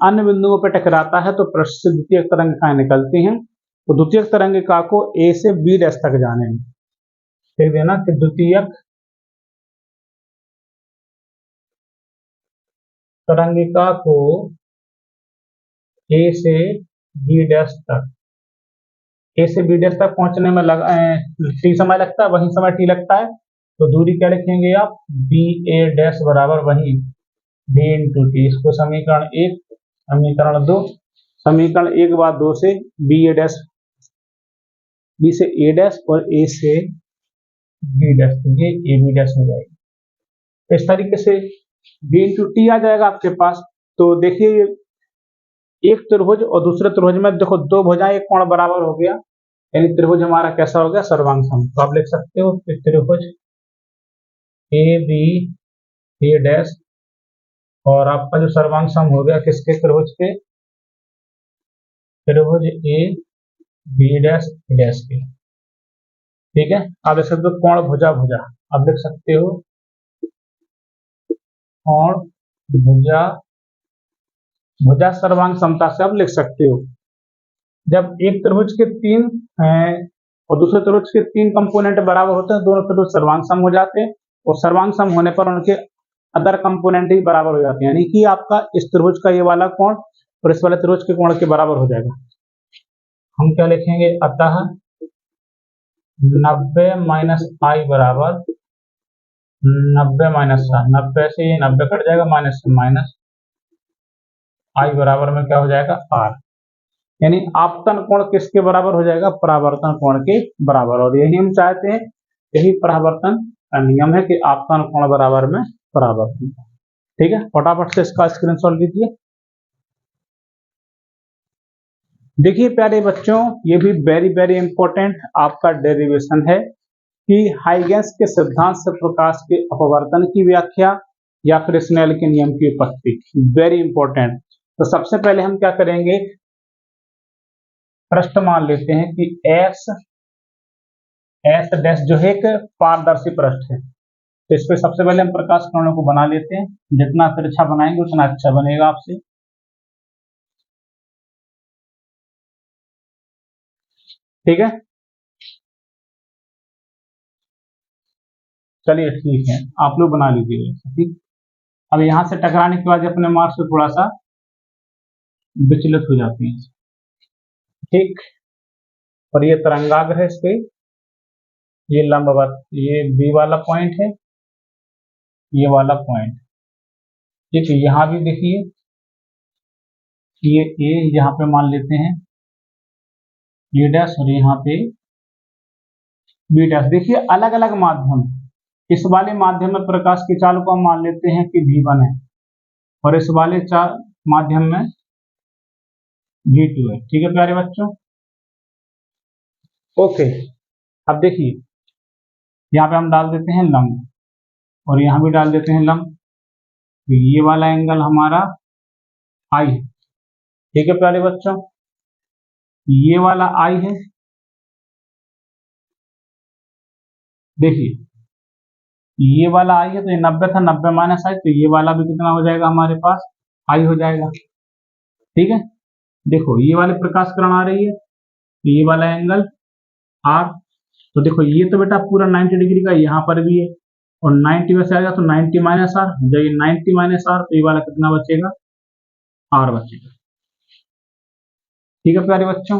अन्य बिंदुओं पर टकराता है तो पृष्ठ से द्वितीयक तरंगिकाएं निकलती हैं। तो द्वितीयक तरंगिका को ए से बी डैश तक जाने में देख देना कि द्वितीयक तरंगिका को ए से बी डैश तक, ए से बी डैश तक पहुंचने में टी समय लगता है, वही समय टी लगता है। तो दूरी क्या लिखेंगे आप, बी ए डैश बराबर वही डी इंटू टी। इसको समीकरण 1, समीकरण 2, समीकरण 1 बाद 2 से बी ए डैश, बी से ए डैश और ए से बी डैश, ये ए बी डैश हो जाएगी। इस तरीके से बी इंटू टी आ जाएगा आपके पास। तो देखिए एक त्रिभुज और दूसरे त्रिभुज में देखो दो भुजाएं, एक कोण बराबर हो गया, यानी त्रिभुज हमारा कैसा हो गया, सर्वांग सम। तो आप लिख सकते हो कि त्रिभुज ए बी ए डैश और आपका जो सर्वांग सम हो गया किसके, त्रिभुज के, त्रिभुज A B dash A dash के। ठीक है, आप लिख सकते हो कोण भुजा भुजा, आप लिख सकते हो कोण भुजा भुजा सर्वांग समता से आप लिख सकते हो। जब एक त्रिभुज के 3 और दूसरे त्रिभुज के 3 कंपोनेंट बराबर होते हैं, दोनों त्रिभुज सर्वांग सम हो जाते हैं और सर्वांग सम होने पर उनके अदर कंपोनेंट ही बराबर हो जाते हैं, यानी कि आपका इस त्रिभुज का ये वाला कोण और इस वाले त्रिभुज के कोण के बराबर हो जाएगा। हम क्या लिखेंगे, अतः 90 माइनस आई बराबर 90 माइनस 90 से ये 90 कट जाएगा, माइनस से माइनस, आई बराबर में क्या हो जाएगा, आर। यानी आपतन कोण किसके बराबर हो जाएगा, परावर्तन कोण के बराबर। और यही हम चाहते हैं, यही परावर्तन का नियम है कि आपतन कोण बराबर में परावर्तन। ठीक है, फटाफट से इसका स्क्रीनशॉट लीजिए। देखिए प्यारे बच्चों, ये भी वेरी वेरी इंपॉर्टेंट आपका डेरिवेशन है कि हाइगेंस के सिद्धांत से प्रकाश के अपवर्तन की व्याख्या या फिर स्नेल के नियम की उपपत्ति, वेरी इंपॉर्टेंट। तो सबसे पहले हम क्या करेंगे, पृष्ठ मान लेते हैं कि एस डैश जो है एक पारदर्शी पृष्ठ है। तो इस पे सबसे पहले हम प्रकाश किरणों को बना लेते हैं, जितना तिरछा बनाएंगे उतना अच्छा बनेगा आपसे। ठीक है, चलिए ठीक है, आप लोग बना लीजिएगा। ठीक, अब यहां से टकराने के बाद अपने मार्ग से थोड़ा सा विचलित हो जाती है। ठीक, और ये तरंगाग्र है, इस पे ये लंबवत, ये बी वाला पॉइंट है, ये वाला पॉइंट। ठीक है, यहाँ भी देखिए ये ए, यहाँ पे मान लेते हैं ये डैश और यहाँ पे बी डैश। देखिए अलग अलग माध्यम, इस वाले माध्यम में प्रकाश की चाल को हम मान लेते हैं कि V1 है और इस वाले माध्यम में V2 है। ठीक है प्यारे बच्चों, ओके। अब देखिए यहाँ पे हम डाल देते हैं लंब और यहाँ भी डाल देते हैं लंब, तो ये वाला एंगल हमारा आई है। ठीक है प्यारे बच्चों, ये वाला आई है। देखिए ये वाला आई है, तो ये 90 था, 90 माइनस आई, तो ये वाला भी कितना हो जाएगा हमारे पास, आई हो जाएगा। ठीक है, देखो ये वाले प्रकाश किरण आ रही है, तो ये वाला एंगल आर, तो देखो ये तो बेटा पूरा 90 डिग्री का यहाँ पर भी है और 90 में से आएगा तो 90 माइनस आर, जब ये 90 माइनस आर तो ये वाला कितना बचेगा, आर बचेगा। ठीक है प्यारे बच्चों,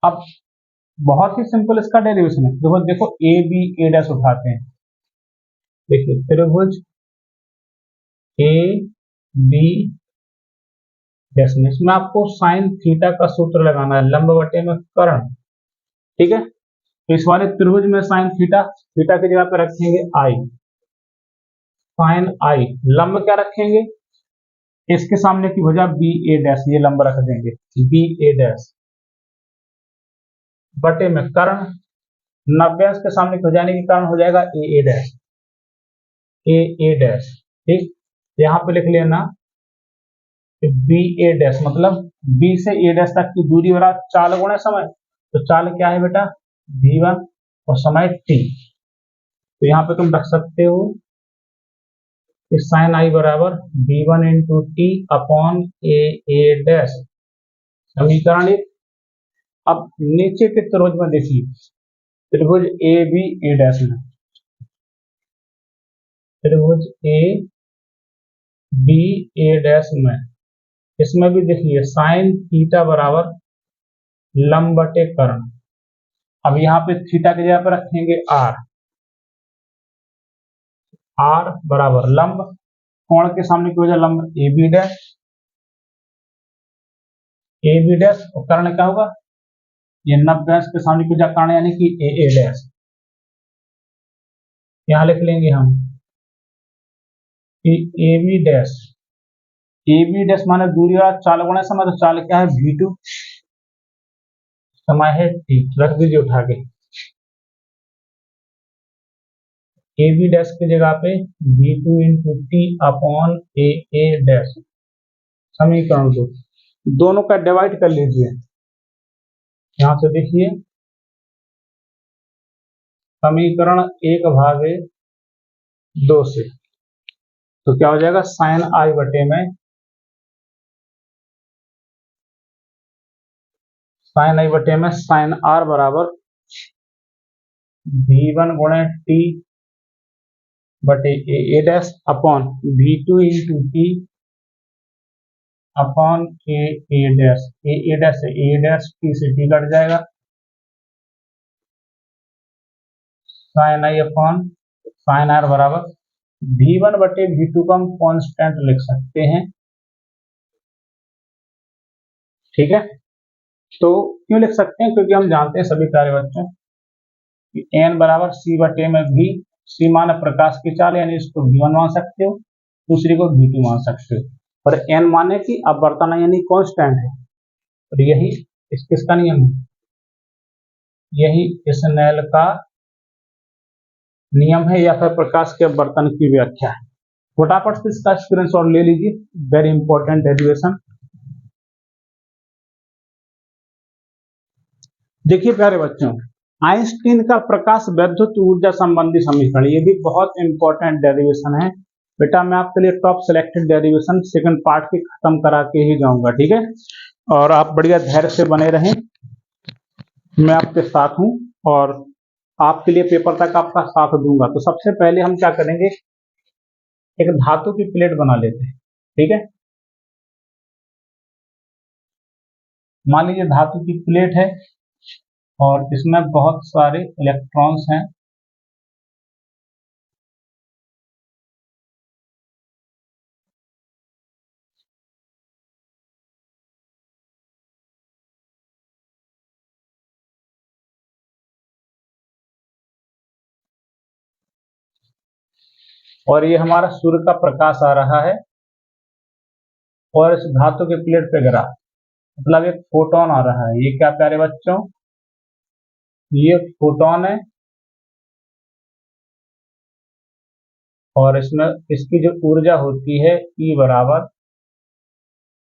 अब बहुत ही सिंपल इसका डेरिवेशन है। देखो देखो ए बी ए डैश उठाते हैं, देखिए त्रिभुज ए बी डैश में, इसमें आपको साइन थीटा का सूत्र लगाना है, लंब बटे में कर्ण। ठीक है, तो इस वाले त्रिभुज में साइन थीटा, थीटा की जगह पर रखेंगे आई, साइन आई। लंब क्या रखेंगे, इसके सामने की भुजा बी ए डैश, ये लंब रख देंगे बी ए डैश बटे में कर्ण, 90 के सामने की भुजा के कारण हो जाएगा ए ए डैश, ए ए डैश। ठीक, यहाँ पे लिख लेना बी ए डैश, मतलब बी से ए डैश तक की दूरी बराबर चाल गुणा समय। तो चाल क्या है बेटा, V1 और समय t। तो यहाँ पे तुम रख सकते हो इस साइन आई बराबर b1 into T upon A dash, समीकरण एक। अब नीचे के त्रिभुज में देखिए, त्रिभुज ए बी ए डैश में, त्रिभुज ए बी ए डैश में, इसमें भी देखिए साइन थीटा बराबर लंब बटे कर्ण। अब यहाँ पे थीटा की जगह पर रखेंगे आर, आर बराबर लंब, कोण के सामने की वजह लंब A B dash, A B dash, और कर्ण क्या होगा, ये 90 अंश के सामने की वजह कर्ण यानी कि ए डैश। यहां लिख लेंगे हम कि A B dash, A B dash माने दूरी वाला चाल गुणा समय, तो चाल क्या है v2, समय है t, रख दीजिए उठा के। ए बी डैश की जगह पे v2 into T upon A dash, समीकरण दो, दोनों का डिवाइड कर लीजिए। यहां से देखिए समीकरण 1/2 से, तो क्या हो जाएगा, साइन आई बटे में साइन आर बराबर v1 गुणे टी बटे A dash upon v2 into T upon A dash, A dash से ए डैश, टी से टी कट जाएगा, sine I upon sine R बराबर v1 बटे v2 को हम कांस्टेंट लिख सकते हैं, ठीक है। तो क्यों लिख सकते हैं, क्योंकि हम जानते हैं सभी प्यारे बच्चों कि n बराबर c बटे में v, c माने प्रकाश की चाल यानी इसको v1 मान सकते हो, दूसरी को v2 मान सकते हो, और n माने कि अपवर्तन यानी कांस्टेंट है, और यही किसका नियम है, यही स्नेल का नियम है, या फिर प्रकाश के अपवर्तन की व्याख्या है। फटाफट से इसका स्क्रीनशॉट ले लीजिए, वेरी इंपॉर्टेंट डेरिवेशन। देखिए प्यारे बच्चों, आइंस्टीन का प्रकाश वैद्युत ऊर्जा संबंधी समीकरण, ये भी बहुत इंपॉर्टेंट डेरिवेशन है बेटा। मैं आपके लिए top selected derivation second part की खत्म करा के ही जाऊंगा, ठीक है, और आप बढ़िया धैर्य से बने रहें, मैं आपके साथ हूं और आपके लिए पेपर तक आपका साथ दूंगा। तो सबसे पहले हम क्या करेंगे, एक धातु की प्लेट बना लेते हैं, ठीक है। मान लीजिए धातु की प्लेट है और इसमें बहुत सारे इलेक्ट्रॉन्स हैं, और ये हमारा सूर्य का प्रकाश आ रहा है और इस धातु के प्लेट पे गिरा, मतलब एक फोटोन आ रहा है। ये क्या प्यारे बच्चों, ये फोटोन है, और इसमें इसकी जो ऊर्जा होती है E बराबर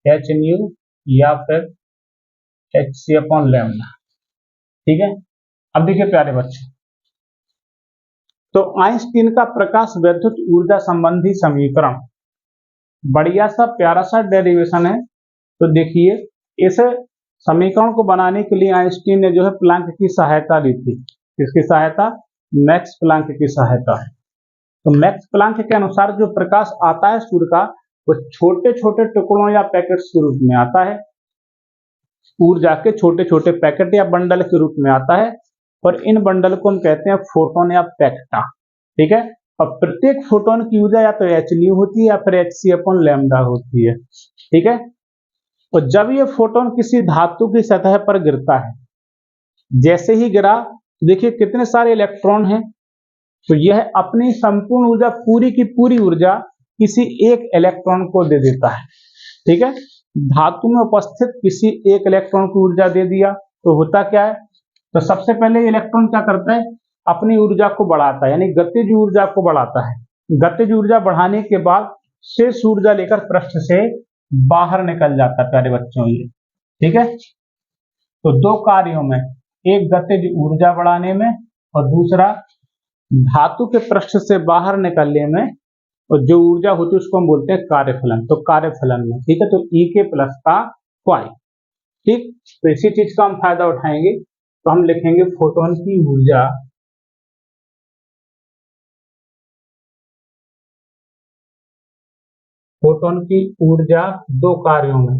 एच न्यू या फिर एच सी अपॉन लैम्डा, ठीक है। अब देखिए प्यारे बच्चों, तो आइंस्टीन का प्रकाश वैद्युत ऊर्जा संबंधी समीकरण बढ़िया सा प्यारा सा डेरिवेशन है। तो देखिए इस समीकरण को बनाने के लिए आइंस्टीन ने जो है प्लैंक की सहायता ली थी। किसकी सहायता, मैक्स प्लैंक की सहायता है। तो मैक्स प्लैंक के अनुसार जो प्रकाश आता है सूर्य का, वो छोटे छोटे टुकड़ों या पैकेट्स के रूप में आता है, ऊर्जा के छोटे छोटे पैकेट या बंडल के रूप में आता है, और इन बंडल को हम कहते हैं फोटोन या पैकेटा, ठीक है। और प्रत्येक फोटोन की ऊर्जा या तो एच न्यू होती है या फिर एच सी अपॉन लैम्डा होती है, ठीक है। और जब ये फोटोन किसी धातु की सतह पर गिरता है, जैसे ही गिरा देखिए कितने सारे इलेक्ट्रॉन हैं, तो यह अपनी संपूर्ण ऊर्जा पूरी की पूरी ऊर्जा किसी एक इलेक्ट्रॉन को दे देता है, ठीक है। धातु में उपस्थित किसी एक इलेक्ट्रॉन को ऊर्जा दे दिया तो होता क्या है, तो सबसे पहले इलेक्ट्रॉन क्या करता है, अपनी ऊर्जा को बढ़ाता है, यानी गतिज ऊर्जा को बढ़ाता है। गतिज ऊर्जा बढ़ाने के बाद शेष ऊर्जा लेकर पृष्ठ से बाहर निकल जाता है प्यारे बच्चों, ये ठीक है। तो दो कार्यों में, एक गतिज ऊर्जा बढ़ाने में और दूसरा धातु के पृष्ठ से बाहर निकलने में और जो ऊर्जा होती है उसको हम बोलते हैं कार्यफलन। तो कार्यफलन में, ठीक है, तो ई के प्लस का वाई, ठीक। तो इसी चीज का हम फायदा उठाएंगे, तो हम लिखेंगे फोटोन की ऊर्जा दो कार्यों में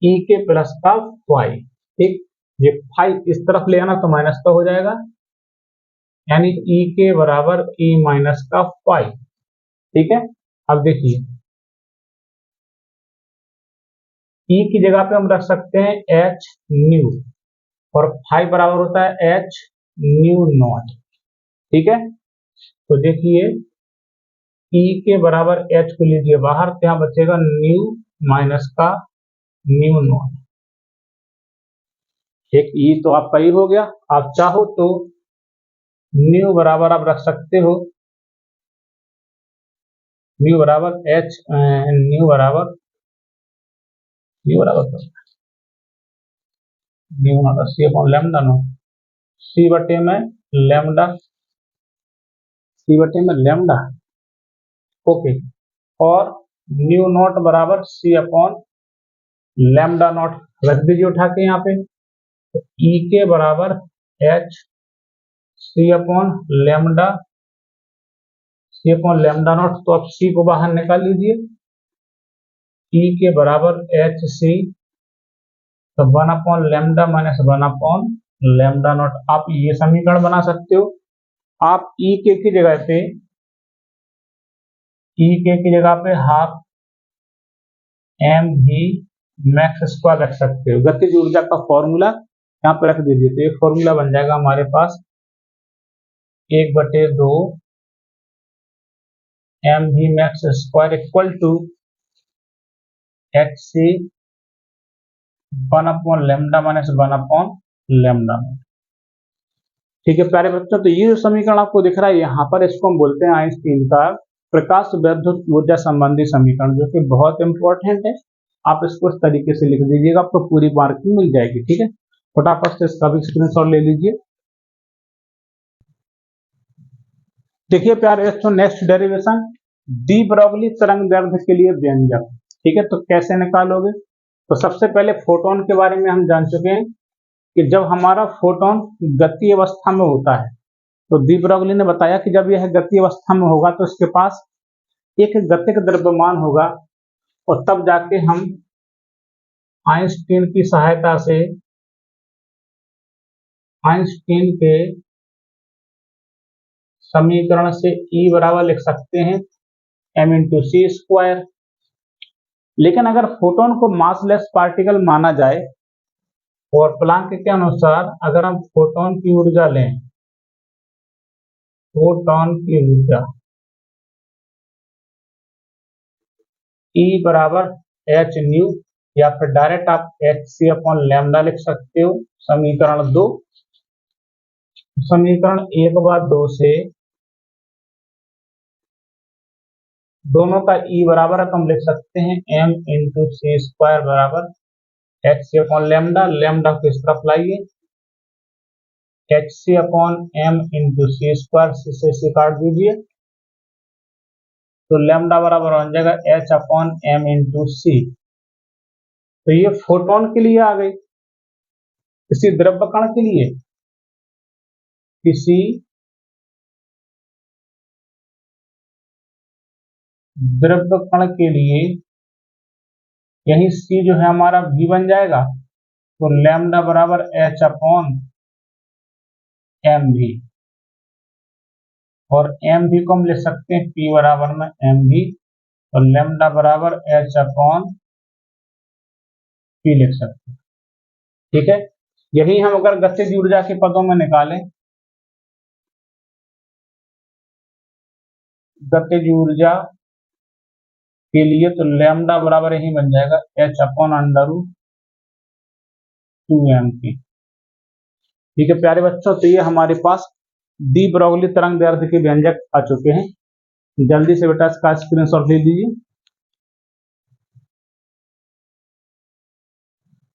ई के प्लस का वाई, ठीक। ये फाइव इस तरफ ले आना तो माइनस का हो जाएगा, यानी ई के बराबर ई माइनस का फाइव, ठीक है। अब देखिए ई की जगह पे हम रख सकते हैं एच न्यू, और फाइव बराबर होता है एच न्यू नॉट, ठीक है। तो देखिए ई के बराबर एच को लीजिए बाहर, तो यहाँ बचेगा न्यू माइनस का न्यू नॉट, एक ई तो आपका ही हो गया। आप चाहो तो न्यू बराबर आप रख सकते हो, न्यू बराबर एच न्यू बराबर nu naught C upon lambda naught, C बटे में लैम्डा, ओके। और न्यू नॉट बराबर सी अपॉन लैम्डा नॉट रख दीजिए उठा के यहाँ पे। तो ई के बराबर H C upon lambda naught, तो आप सी को बाहर निकाल लीजिए, ई के बराबर एच सी, तो 1 upon lambda minus 1 upon lambda not. आप ये समीकरण बना सकते हो। आप ई के की जगह पे half M v max square रख सकते हो। गतिज ऊर्जा का फॉर्मूला यहाँ पे रख दीजिए, तो ये फॉर्मूला बन जाएगा हमारे पास 1/2 m v max square equal to h c 1 upon lambda minus 1 upon lambda naught, ठीक है प्यारे बच्चों। तो ये जो समीकरण आपको दिख रहा है यहाँ पर, इसको हम बोलते हैं आइंस्टीन का प्रकाश वैद्युत ऊर्जा संबंधी समीकरण, जो कि बहुत इंपॉर्टेंट है। आप इसको इस तरीके से लिख दीजिएगा, आपको पूरी मार्किंग मिल जाएगी, ठीक है। फटाफट से इसका भी स्क्रीनशॉट ले लीजिए। देखिए प्यारे बच्चों, नेक्स्ट डेरिवेशन डी ब्रोगली तरंग दैर्ध्य के लिए व्यंजक, ठीक है। तो कैसे निकालोगे? तो सबसे पहले फोटोन के बारे में हम जान चुके हैं कि जब हमारा फोटोन गति अवस्था में होता है, तो डी ब्रोगली ने बताया कि जब यह गति अवस्था में होगा तो इसके पास एक गतिक द्रव्यमान होगा, और तब जाके हम आइंस्टीन की सहायता से आइंस्टीन के समीकरण से E बराबर लिख सकते हैं m इंटू सी स्क्वायर। लेकिन अगर फोटोन को मासलेस पार्टिकल माना जाए, और प्लांक के अनुसार अगर हम फोटोन की ऊर्जा लें, फोटोन की ऊर्जा E बराबर एच न्यू, या फिर डायरेक्ट आप एच सी अपॉन लैम्डा लिख सकते हो, समीकरण 2। समीकरण 1 व 2 से दोनों का E बराबर है, तो हम लिख सकते हैं m इंटू सी स्क्वायर बराबर H C upon lambda, lambda को इस तरफ लाइए, एच सी upon M into C square, से काट दीजिए, तो लैम्डा बराबर हो जाएगा H upon M into C. तो ये फोटोन के लिए आ गई। किसी द्रव्य कण के लिए, किसी द्रव्य कण के लिए यही सी जो है हमारा भी बन जाएगा, तो लैम्डा बराबर एच अपॉन एम भी, और एम भी को हम लिख सकते हैं पी बराबर में एम भी, और लैम्डा बराबर एच अपॉन पी लिख सकते हैं, ठीक है। यही हम अगर गतिज ऊर्जा के पदों में निकालें, गतिज ऊर्जा के लिए, तो लैम्डा बराबर यही बन जाएगा H upon under 2m p, ठीक है प्यारे बच्चों। तो ये हमारे पास डी ब्रोगली तरंग दैर्ध्य के व्यंजक आ चुके हैं। जल्दी से बेटा इसका स्क्रीनशॉट ले लीजिए।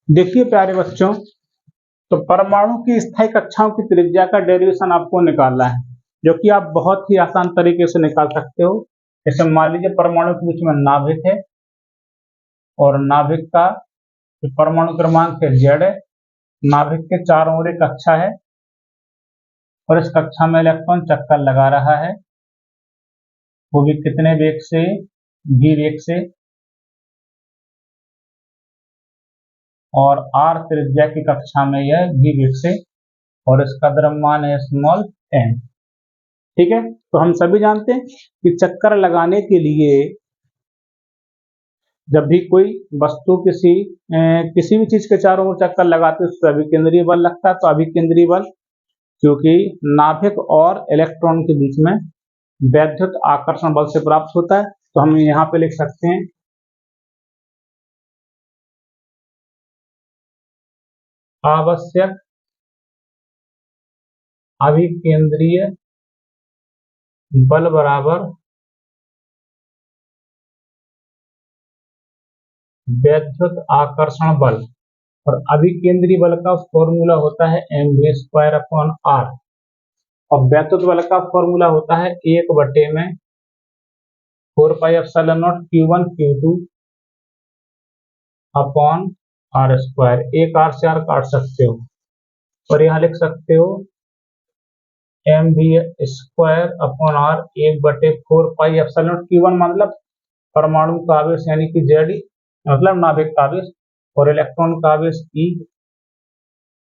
देखिए प्यारे बच्चों, तो परमाणु की स्थायी कक्षाओं की त्रिज्या का डेरिवेशन आपको निकालना है, जो कि आप बहुत ही आसान तरीके से निकाल सकते हो। जैसे मान लीजिए परमाणु के बीच में नाभिक है और नाभिक का परमाणु क्रमांक है Z है, नाभिक के चारों ओर एक कक्षा है और इस कक्षा में इलेक्ट्रॉन चक्कर लगा रहा है, वो भी कितने वेग से, v वेग से, और r त्रिज्या की कक्षा में यह v वेग से, और इसका द्रव्यमान है स्मॉल m। ठीक है, तो हम सभी जानते हैं कि चक्कर लगाने के लिए जब भी कोई वस्तु किसी भी चीज के चारों ओर चक्कर लगाते हैं उससे अभिकेंद्रीय बल लगता है। तो अभिकेंद्रीय बल क्योंकि नाभिक और इलेक्ट्रॉन के बीच में वैद्युत आकर्षण बल से प्राप्त होता है, तो हम यहाँ पे लिख सकते हैं आवश्यक अभिकेंद्रीय बल बराबर वैद्युत आकर्षण बल, और अभिकेंद्रीय बल का फॉर्मूला होता है mv²/r, और वैद्युत बल का फॉर्मूला होता है 1/4πε0 q1 q2 अपॉन r²। एक r से r काट सकते हो और यहाँ लिख सकते हो mv²/r 1/4πε0 q1 मतलब परमाणु का आवेश यानी कि Z मतलब नाभिक का आवेश, और इलेक्ट्रॉन का आवेश E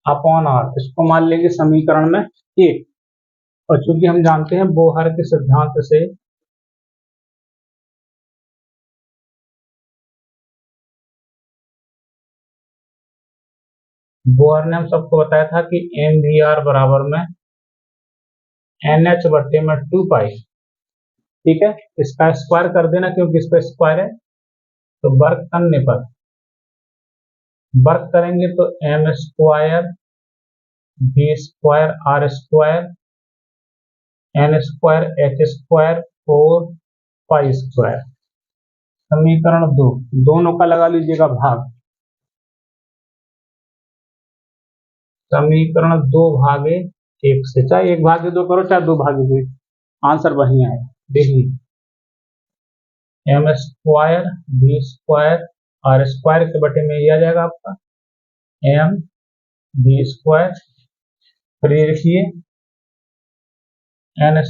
अपॉन r, इसको मान लेंगे समीकरण में 1। और चूंकि हम जानते हैं बोहर के सिद्धांत से बोहर ने हम सबको बताया था कि mvr बराबर में nh/2π। ठीक है, इसका स्क्वायर कर देना क्योंकि इस पर स्क्वायर है, तो वर्ग करने पर वर्ग करेंगे तो m² v² r² n² h² 4π²। समीकरण 2, दोनों का लगा लीजिएगा भाग, समीकरण 2/1 से, चाहे 1/2 करो चाहे 2/2, आंसर वही है। देखिए m² v² r² के बटे में ये आ जाएगा आपका m v², फिर ये लिखिए n²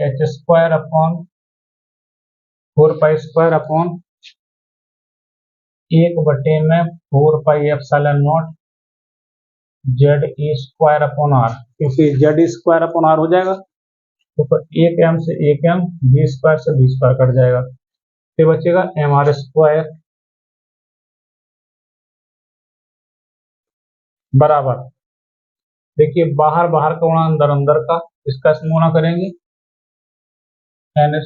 h² upon 4π² upon 1/4πε0 ZE²/r, क्योंकि ZE²/r हो जाएगा तो 1m से 1m, v² से v² कट जाएगा, फिर बचेगा mr² बराबर, देखिए बाहर बाहर का गुणा अंदर अंदर का, इसका गुणा करेंगे n²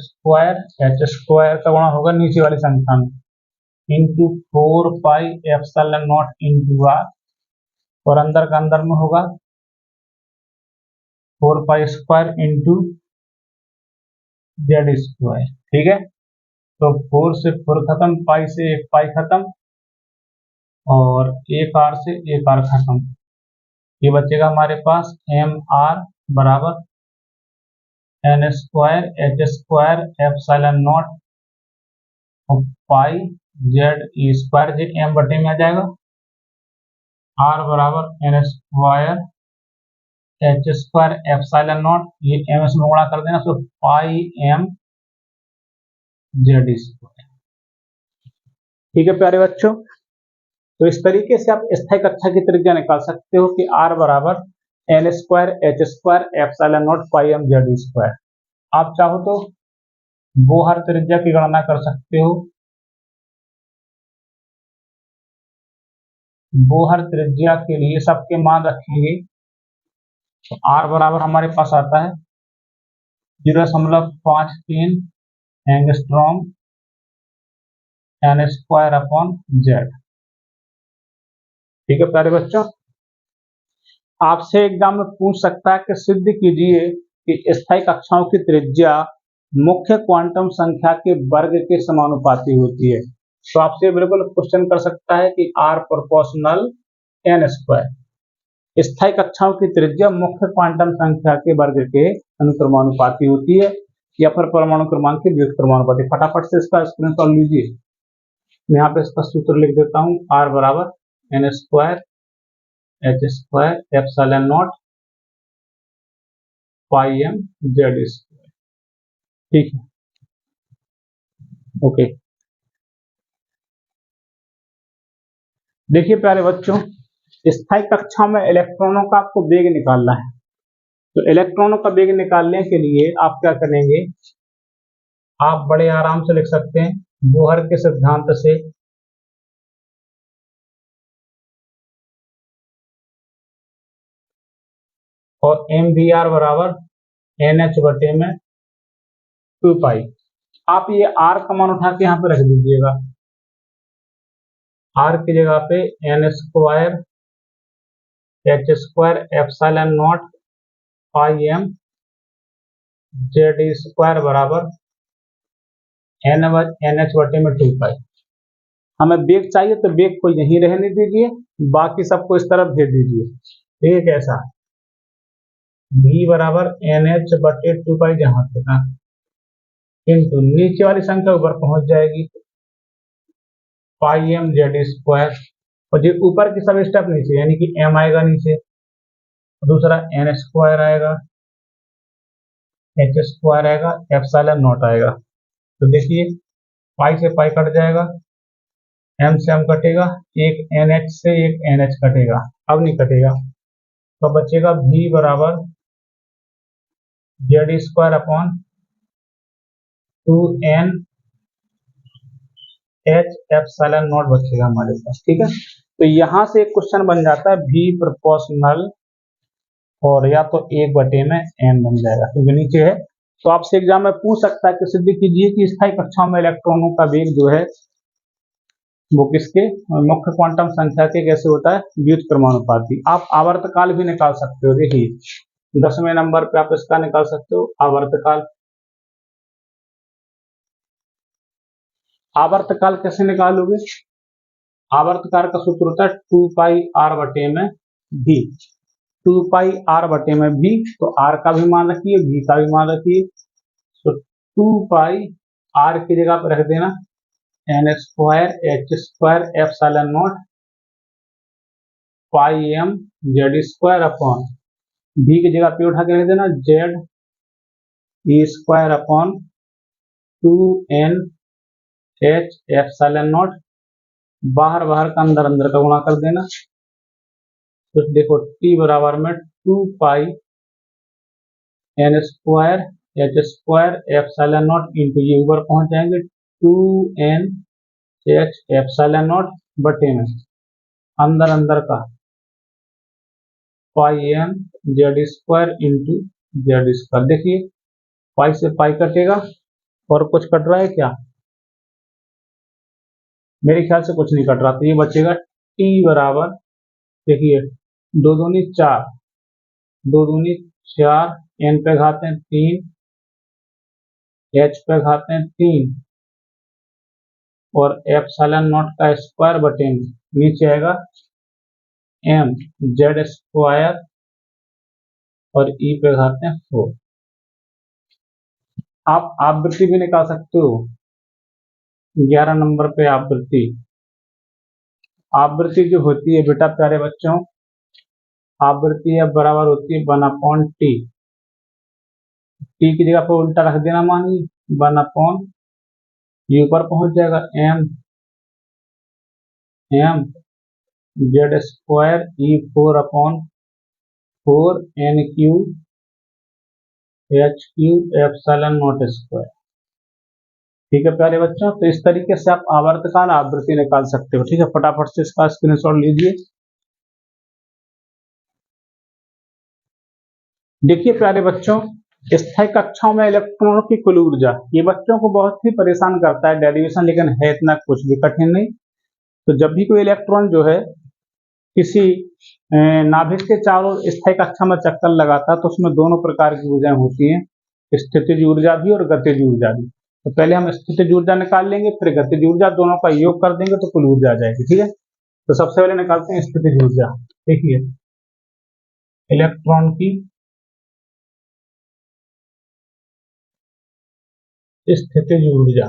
h² का गुणा होगा नीचे वाली संख्या में इंटू 4πε0 इंटू r, और अंदर का अंदर में होगा 4π² इंटू Z²। ठीक है, तो 4 से 4 खत्म, पाई से 1 पाई खत्म, और 1r से 1r खत्म, ये बचेगा हमारे पास mr बराबर n² h² ε0 पाई ZE², जो m बटे में आ जाएगा, r बराबर n² h² ε0, ये m से गुणा कर देना, तो पाई m ZE²। ठीक है प्यारे बच्चों, तो इस तरीके से आप स्थायी कक्षा की त्रिज्या निकाल सकते हो कि r बराबर n² h² ε0 पाई m ZE²। आप चाहो तो बोहर त्रिज्या की गणना कर सकते हो, बोहर त्रिज्या के लिए सबके मान रखेंगे तो r बराबर हमारे पास आता है 0.53 एंगस्ट्रॉम n² अपॉन Z। ठीक है प्यारे बच्चों, आपसे एग्जाम में पूछ सकता है कि सिद्ध कीजिए कि स्थायी कक्षाओं की त्रिज्या मुख्य क्वांटम संख्या के वर्ग के समानुपाती होती है। तो आपसे बिल्कुल क्वेश्चन कर सकता है कि r प्रोपोर्शनल n²। स्थायी कक्षाओं की त्रिज्या मुख्य क्वांटम संख्या के वर्ग के अनुक्रमानुपाती होती है। या फिर परमाणु क्रमांक की द्वितीय परमाणु। फटाफट से इसका स्क्रीनशॉट लीजिए। मैं यहाँ पे इसका सूत्र लिख देता हूँ, R बराबर n square h square epsilon naught पाई m z स्क्वायर। ठीक है, ओके। देखिए प्यारे बच्चों, स्थायी कक्षा में इलेक्ट्रॉनों का आपको वेग निकालना है। तो इलेक्ट्रॉनों का वेग निकालने के लिए आप क्या करेंगे, आप बड़े आराम से लिख सकते हैं बोहर के सिद्धांत से। और एम वी आर बराबर एन एच बटे में 2 पाई। आप ये आर का मान उठा के यहाँ पे रख दीजिएगा। आर की जगह पे n square H square epsilon naught pi M Z square बराबर एन एच बटे में 2 पाई। हमें वेग चाहिए तो वेग को यहीं रहने दीजिए, बाकी सबको इस तरफ भेज दीजिए। ठीक है, कैसा v बराबर एन एच बटे 2 पाई जहां से ना, किंतु नीचे वाली संख्या ऊपर पहुंच जाएगी पाई एम जेड स्क्वायर, और जो ऊपर की सब स्टेप नीचे, यानी कि m आएगा नीचे, दूसरा एन स्क्वायर आएगा, एच स्क्वायर आएगा, एप्सिलॉन नॉट आएगा। तो देखिए पाई से पाई कट जाएगा, m से m कटेगा, एक NH से एक NH कटेगा, अब नहीं कटेगा। तो बचेगा v बराबर Z square upon 2n h epsilon not बचेगा हमारे पास। ठीक है, तो यहां से एक क्वेश्चन बन जाता है v प्रोपोर्शनल, और या तो 1 बटे में n बन जाएगा क्योंकि नीचे है। तो आपसे एग्जाम में पूछ सकता है कि सिद्ध कीजिए कि स्थायी कक्षाओं में इलेक्ट्रॉनों का वेग जो है वो किसके मुख्य क्वांटम संख्या के कैसे होता है, द्वितीय परमाणुपाती। आप आवर्तकाल भी निकाल सकते हो। देखिए 10वें नंबर पे आप इसका निकाल सकते हो आवर्तकाल। आवर्तकाल कैसे निकालोगे, आवर्तकाल का सूत्र होता है 2 पाई आर बटे में v। 2 पाई आर बटे में v, तो r का भी मान रखिए, v का भी मान रखिए। तो 2 पाई r की जगह पर रख देना n square H square epsilon naught pi M Z square upon v की जगह पे उठा के रख देना z e square upon 2n h epsilon naught, बाहर बाहर का अंदर अंदर का गुणा कर देना। तो देखो t बराबर में 2 pi N square H square epsilon naught into ये ऊपर पहुंच जाएंगे 2n एच एप्सिलॉन नॉट बटे में अंदर अंदर का pi M Z square into Z square. देखिए पाई से पाई कटेगा, और कुछ कट रहा है क्या, मेरे ख्याल से कुछ नहीं कट रहा। तो ये बचेगा t बराबर, देखिए 2 दूनी 4, 2 दूनी 4, n पे घाते हैं 3, h पे घाते हैं 3, और एप्सिलॉन नॉट का स्क्वायर बटे में नीचे आएगा m जेड स्क्वायर और e पे घाते हैं 4। आप आवृत्ति भी निकाल सकते हो। 11 नंबर पे आवृत्ति, आवृत्ति जो होती है बेटा प्यारे बच्चों, आवृत्ति अब बराबर होती है 1/t। टी की जगह पर उल्टा रख देना, मानिए 1/, ये ऊपर पहुंच जाएगा m जेड स्क्वायर ई 4/4 n cube H cube epsilon naught square. ठीक है प्यारे बच्चों, तो इस तरीके से आप आवर्तकाल आवृत्ति निकाल सकते हो। ठीक है, फटाफट से इसका स्क्रीनशॉट लीजिए। देखिए प्यारे बच्चों, स्थायी कक्षाओं में इलेक्ट्रॉनों की कुल ऊर्जा, ये बच्चों को बहुत ही परेशान करता है डेरिवेशन, लेकिन है इतना कुछ भी कठिन नहीं। तो जब भी कोई इलेक्ट्रॉन जो है किसी नाभिक के चारों स्थायी कक्षा में चक्कर लगाता है, तो उसमें दोनों प्रकार की ऊर्जाएं होती हैं, स्थितिज ऊर्जा भी और गतिज ऊर्जा भी। तो पहले हम स्थितिज ऊर्जा निकाल लेंगे, फिर गतिज ऊर्जा, दोनों का योग कर देंगे तो कुल ऊर्जा आ जाएगी। ठीक है, तो सबसे पहले निकालते हैं स्थितिज ऊर्जा। देखिए इलेक्ट्रॉन की स्थितिज ऊर्जा।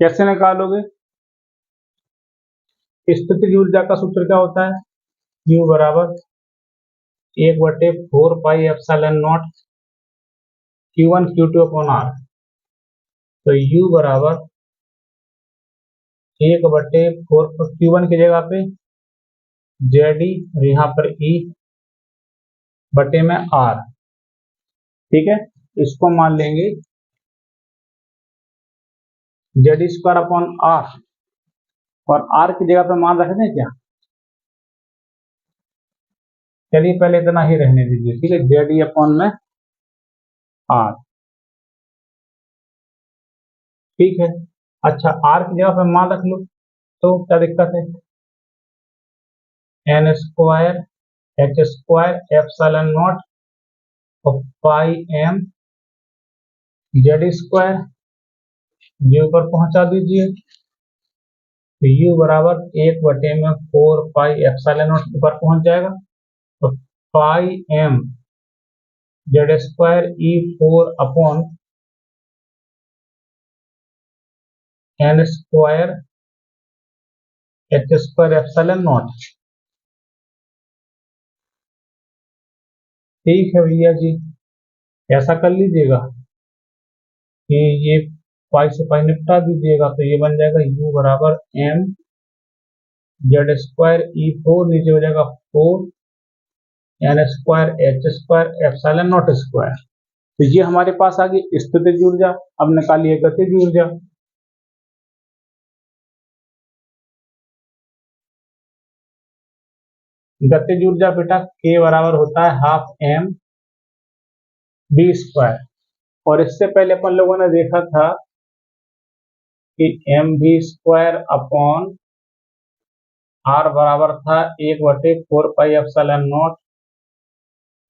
कैसे निकालोगे? स्थितिज ऊर्जा का सूत्र क्या होता है? U बराबर 1/4 pi epsilon not Q1 Q2 upon R। तो U बराबर 1/4 Q1 की जगह पे ZE और यहाँ पर E बटे में R। ठीक है, इसको मान लेंगे ZE² अपॉन R और R की जगह पे मान रख दें क्या? चलिए पहले इतना ही रहने दीजिए। ठीक है, ZE अपॉन में R। ठीक है, अच्छा R की जगह पे मान रख लो तो क्या दिक्कत है? n² h² एप्सिलॉन नॉट और पाई m Z² ये ऊपर पहुंचा दीजिए। तो U बराबर 1/4 पाई एप्सिलॉन नॉट ऊपर पहुंच जाएगा। तो पाई m Z² E4 upon n² h² epsilon not. ठीक है भैया जी, ऐसा कर लीजिएगा कि ये पाई से पाई निपटा दीजिएगा। तो ये बन जाएगा U बराबर m Z² E4 नीचे हो जाएगा 4 n² h² epsilon naught square. तो ये हमारे पास आ गई स्थितिज ऊर्जा। अब निकालिए गतिज ऊर्जा। गतिज ऊर्जा बेटा K बराबर होता है हाफ m v²। और इससे पहले अपन लोगों ने देखा था कि mv² अपॉन r बराबर था 1/4 pi epsilon not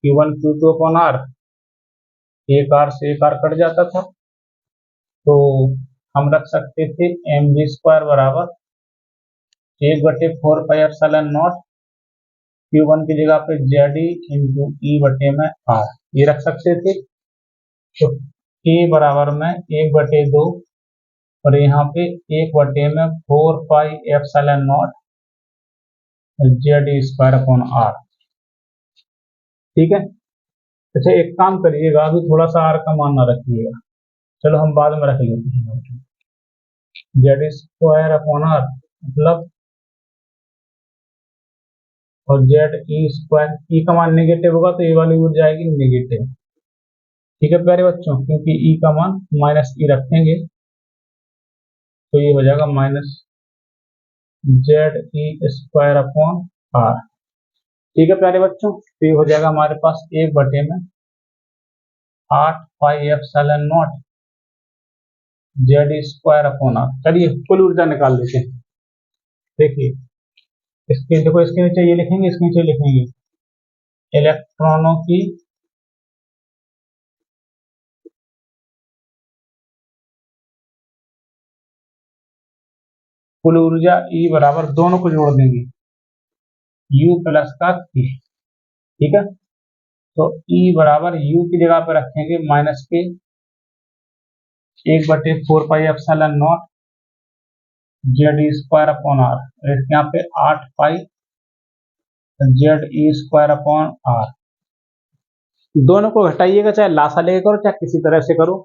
Q1 Q2 upon R। एक R से एक R कट जाता था, तो हम रख सकते थे mv² बराबर 1/4 पाई एप्सिलॉन नॉट Q1 की जगह पे ZE इंटू E बटे में R ये रख सकते थे। तो K बराबर में 1/2 और यहाँ पे 1/4 pi epsilon not ZE² upon R। ठीक है, अच्छा एक काम करिएगा, अभी थोड़ा सा R का मान ना रखिएगा, चलो हम बाद में रख लेते हैं। ZE² अपॉन R मतलब और ZE², E का मान नेगेटिव होगा तो ये वाली ऊर्जा आएगी नेगेटिव। ठीक है प्यारे बच्चों, क्योंकि E का मान -E रखेंगे तो ये हो जाएगा ZE² अपॉन R। ठीक है प्यारे बच्चों, तो ये हो जाएगा हमारे पास 1/8 pi epsilon not ZE² upon R। चलिए कुल ऊर्जा निकाल लेते हैं। देखिए इसके देखो, इसके नीचे ये लिखेंगे, इसके नीचे लिखेंगे इलेक्ट्रॉनों की कुल ऊर्जा E बराबर, दोनों को जोड़ देंगे U प्लस का K। ठीक है, तो E बराबर U की जगह पर रखेंगे -K 1/4 pi epsilon not ZE² upon R। यहाँ पे 8 पाई ZE² अपॉन R। दोनों को घटाइएगा, चाहे लासा लेके करो चाहे किसी तरह से करो।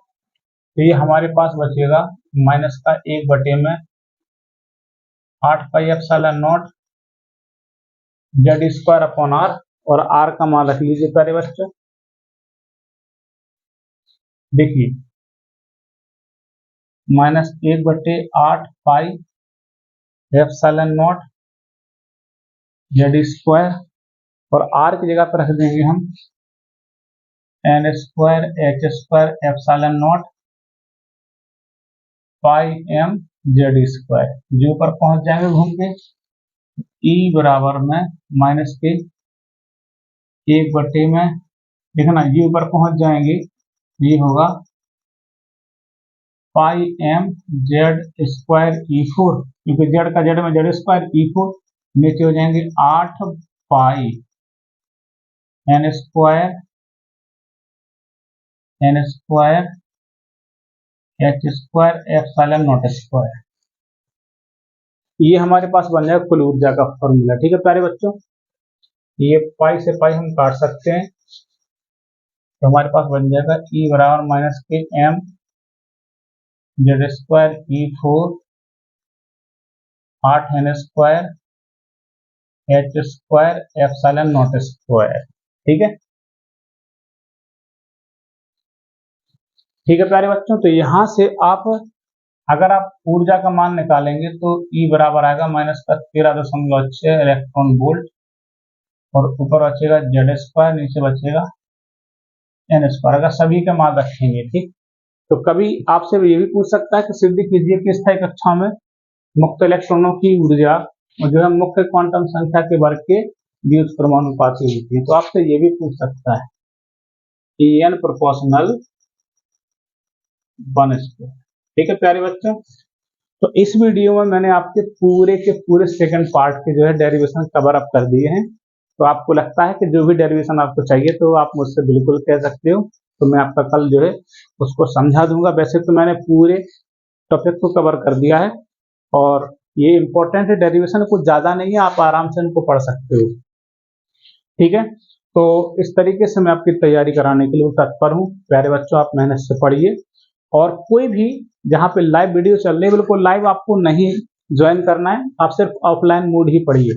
तो ये हमारे पास बचेगा माइनस का 1/8 pi epsilon not ZE² upon R और R का मान रख लीजिए प्यारे बच्चों। देखिए -1/8 पाई एप्सिलॉन नॉट ZE² और R की जगह पर रख देंगे हम n² h² एप्सिलॉन नॉट पाई m ZE²। जो ऊपर पहुंच जाएंगे घूम के E बराबर में -K 1 में देखना, ये ऊपर पहुंच जाएंगे, ये होगा पाई m Z² E4, क्योंकि Z का Z में Z² E4 नीचे हो जाएंगे 8 pi N square H square epsilon naught square, ये हमारे पास बन जाएगा कुल ऊर्जा का फॉर्मूला। ठीक है प्यारे बच्चों, ये पाई से पाई हम काट सकते हैं, तो हमारे पास बन जाएगा E बराबर माइनस के m Z square E4 8 n square H square epsilon naught square. ठीक है, ठीक है प्यारे बच्चों, तो यहाँ से आप अगर आप ऊर्जा का मान निकालेंगे तो E बराबर आएगा माइनस का 13.6 इलेक्ट्रॉन वोल्ट, और ऊपर बचेगा जेड स्क्वायर, नीचे बचेगा एन स्क्वायर, अगर सभी का मान रखेंगे। ठीक, तो कभी आपसे ये भी पूछ सकता है कि सिद्ध कीजिए कि स्थायी कक्षा में मुक्त इलेक्ट्रॉनों की ऊर्जा जो है मुख्य क्वांटम संख्या के वर्ग के व्युत्क्रमानुपाती होती है। तो आपसे ये भी पूछ सकता है कि एन प्रोपोर्शनल 1/2। ठीक है प्यारे बच्चों, तो इस वीडियो में मैंने आपके पूरे के पूरे सेकंड पार्ट के जो है डेरिवेशन कवर अप कर दिए हैं। तो आपको लगता है कि जो भी डेरिवेशन आपको चाहिए तो आप मुझसे बिल्कुल कह सकते हो, तो मैं आपका कल जो है उसको समझा दूंगा। वैसे तो मैंने पूरे टॉपिक को कवर कर दिया है, और ये इंपॉर्टेंट है, डेरिवेशन कुछ ज्यादा नहीं है, आप आराम से इनको पढ़ सकते हो। ठीक है, तो इस तरीके से मैं आपकी तैयारी कराने के लिए तत्पर हूँ। प्यारे बच्चों, आप मेहनत से पढ़िए, और कोई भी जहाँ पे लाइव वीडियो चल रही है बिल्कुल लाइव आपको नहीं ज्वाइन करना है, आप सिर्फ ऑफलाइन मोड ही पढ़िए।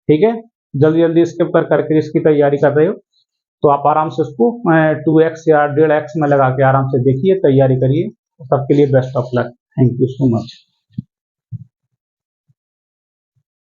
ठीक है, जल्दी जल्दी स्किप करके इसकी तैयारी कर रहे हो तो आप आराम से उसको 2x या 1.5x में लगा के आराम से देखिए, तैयारी करिए। सबके लिए best of luck. Thank you so much.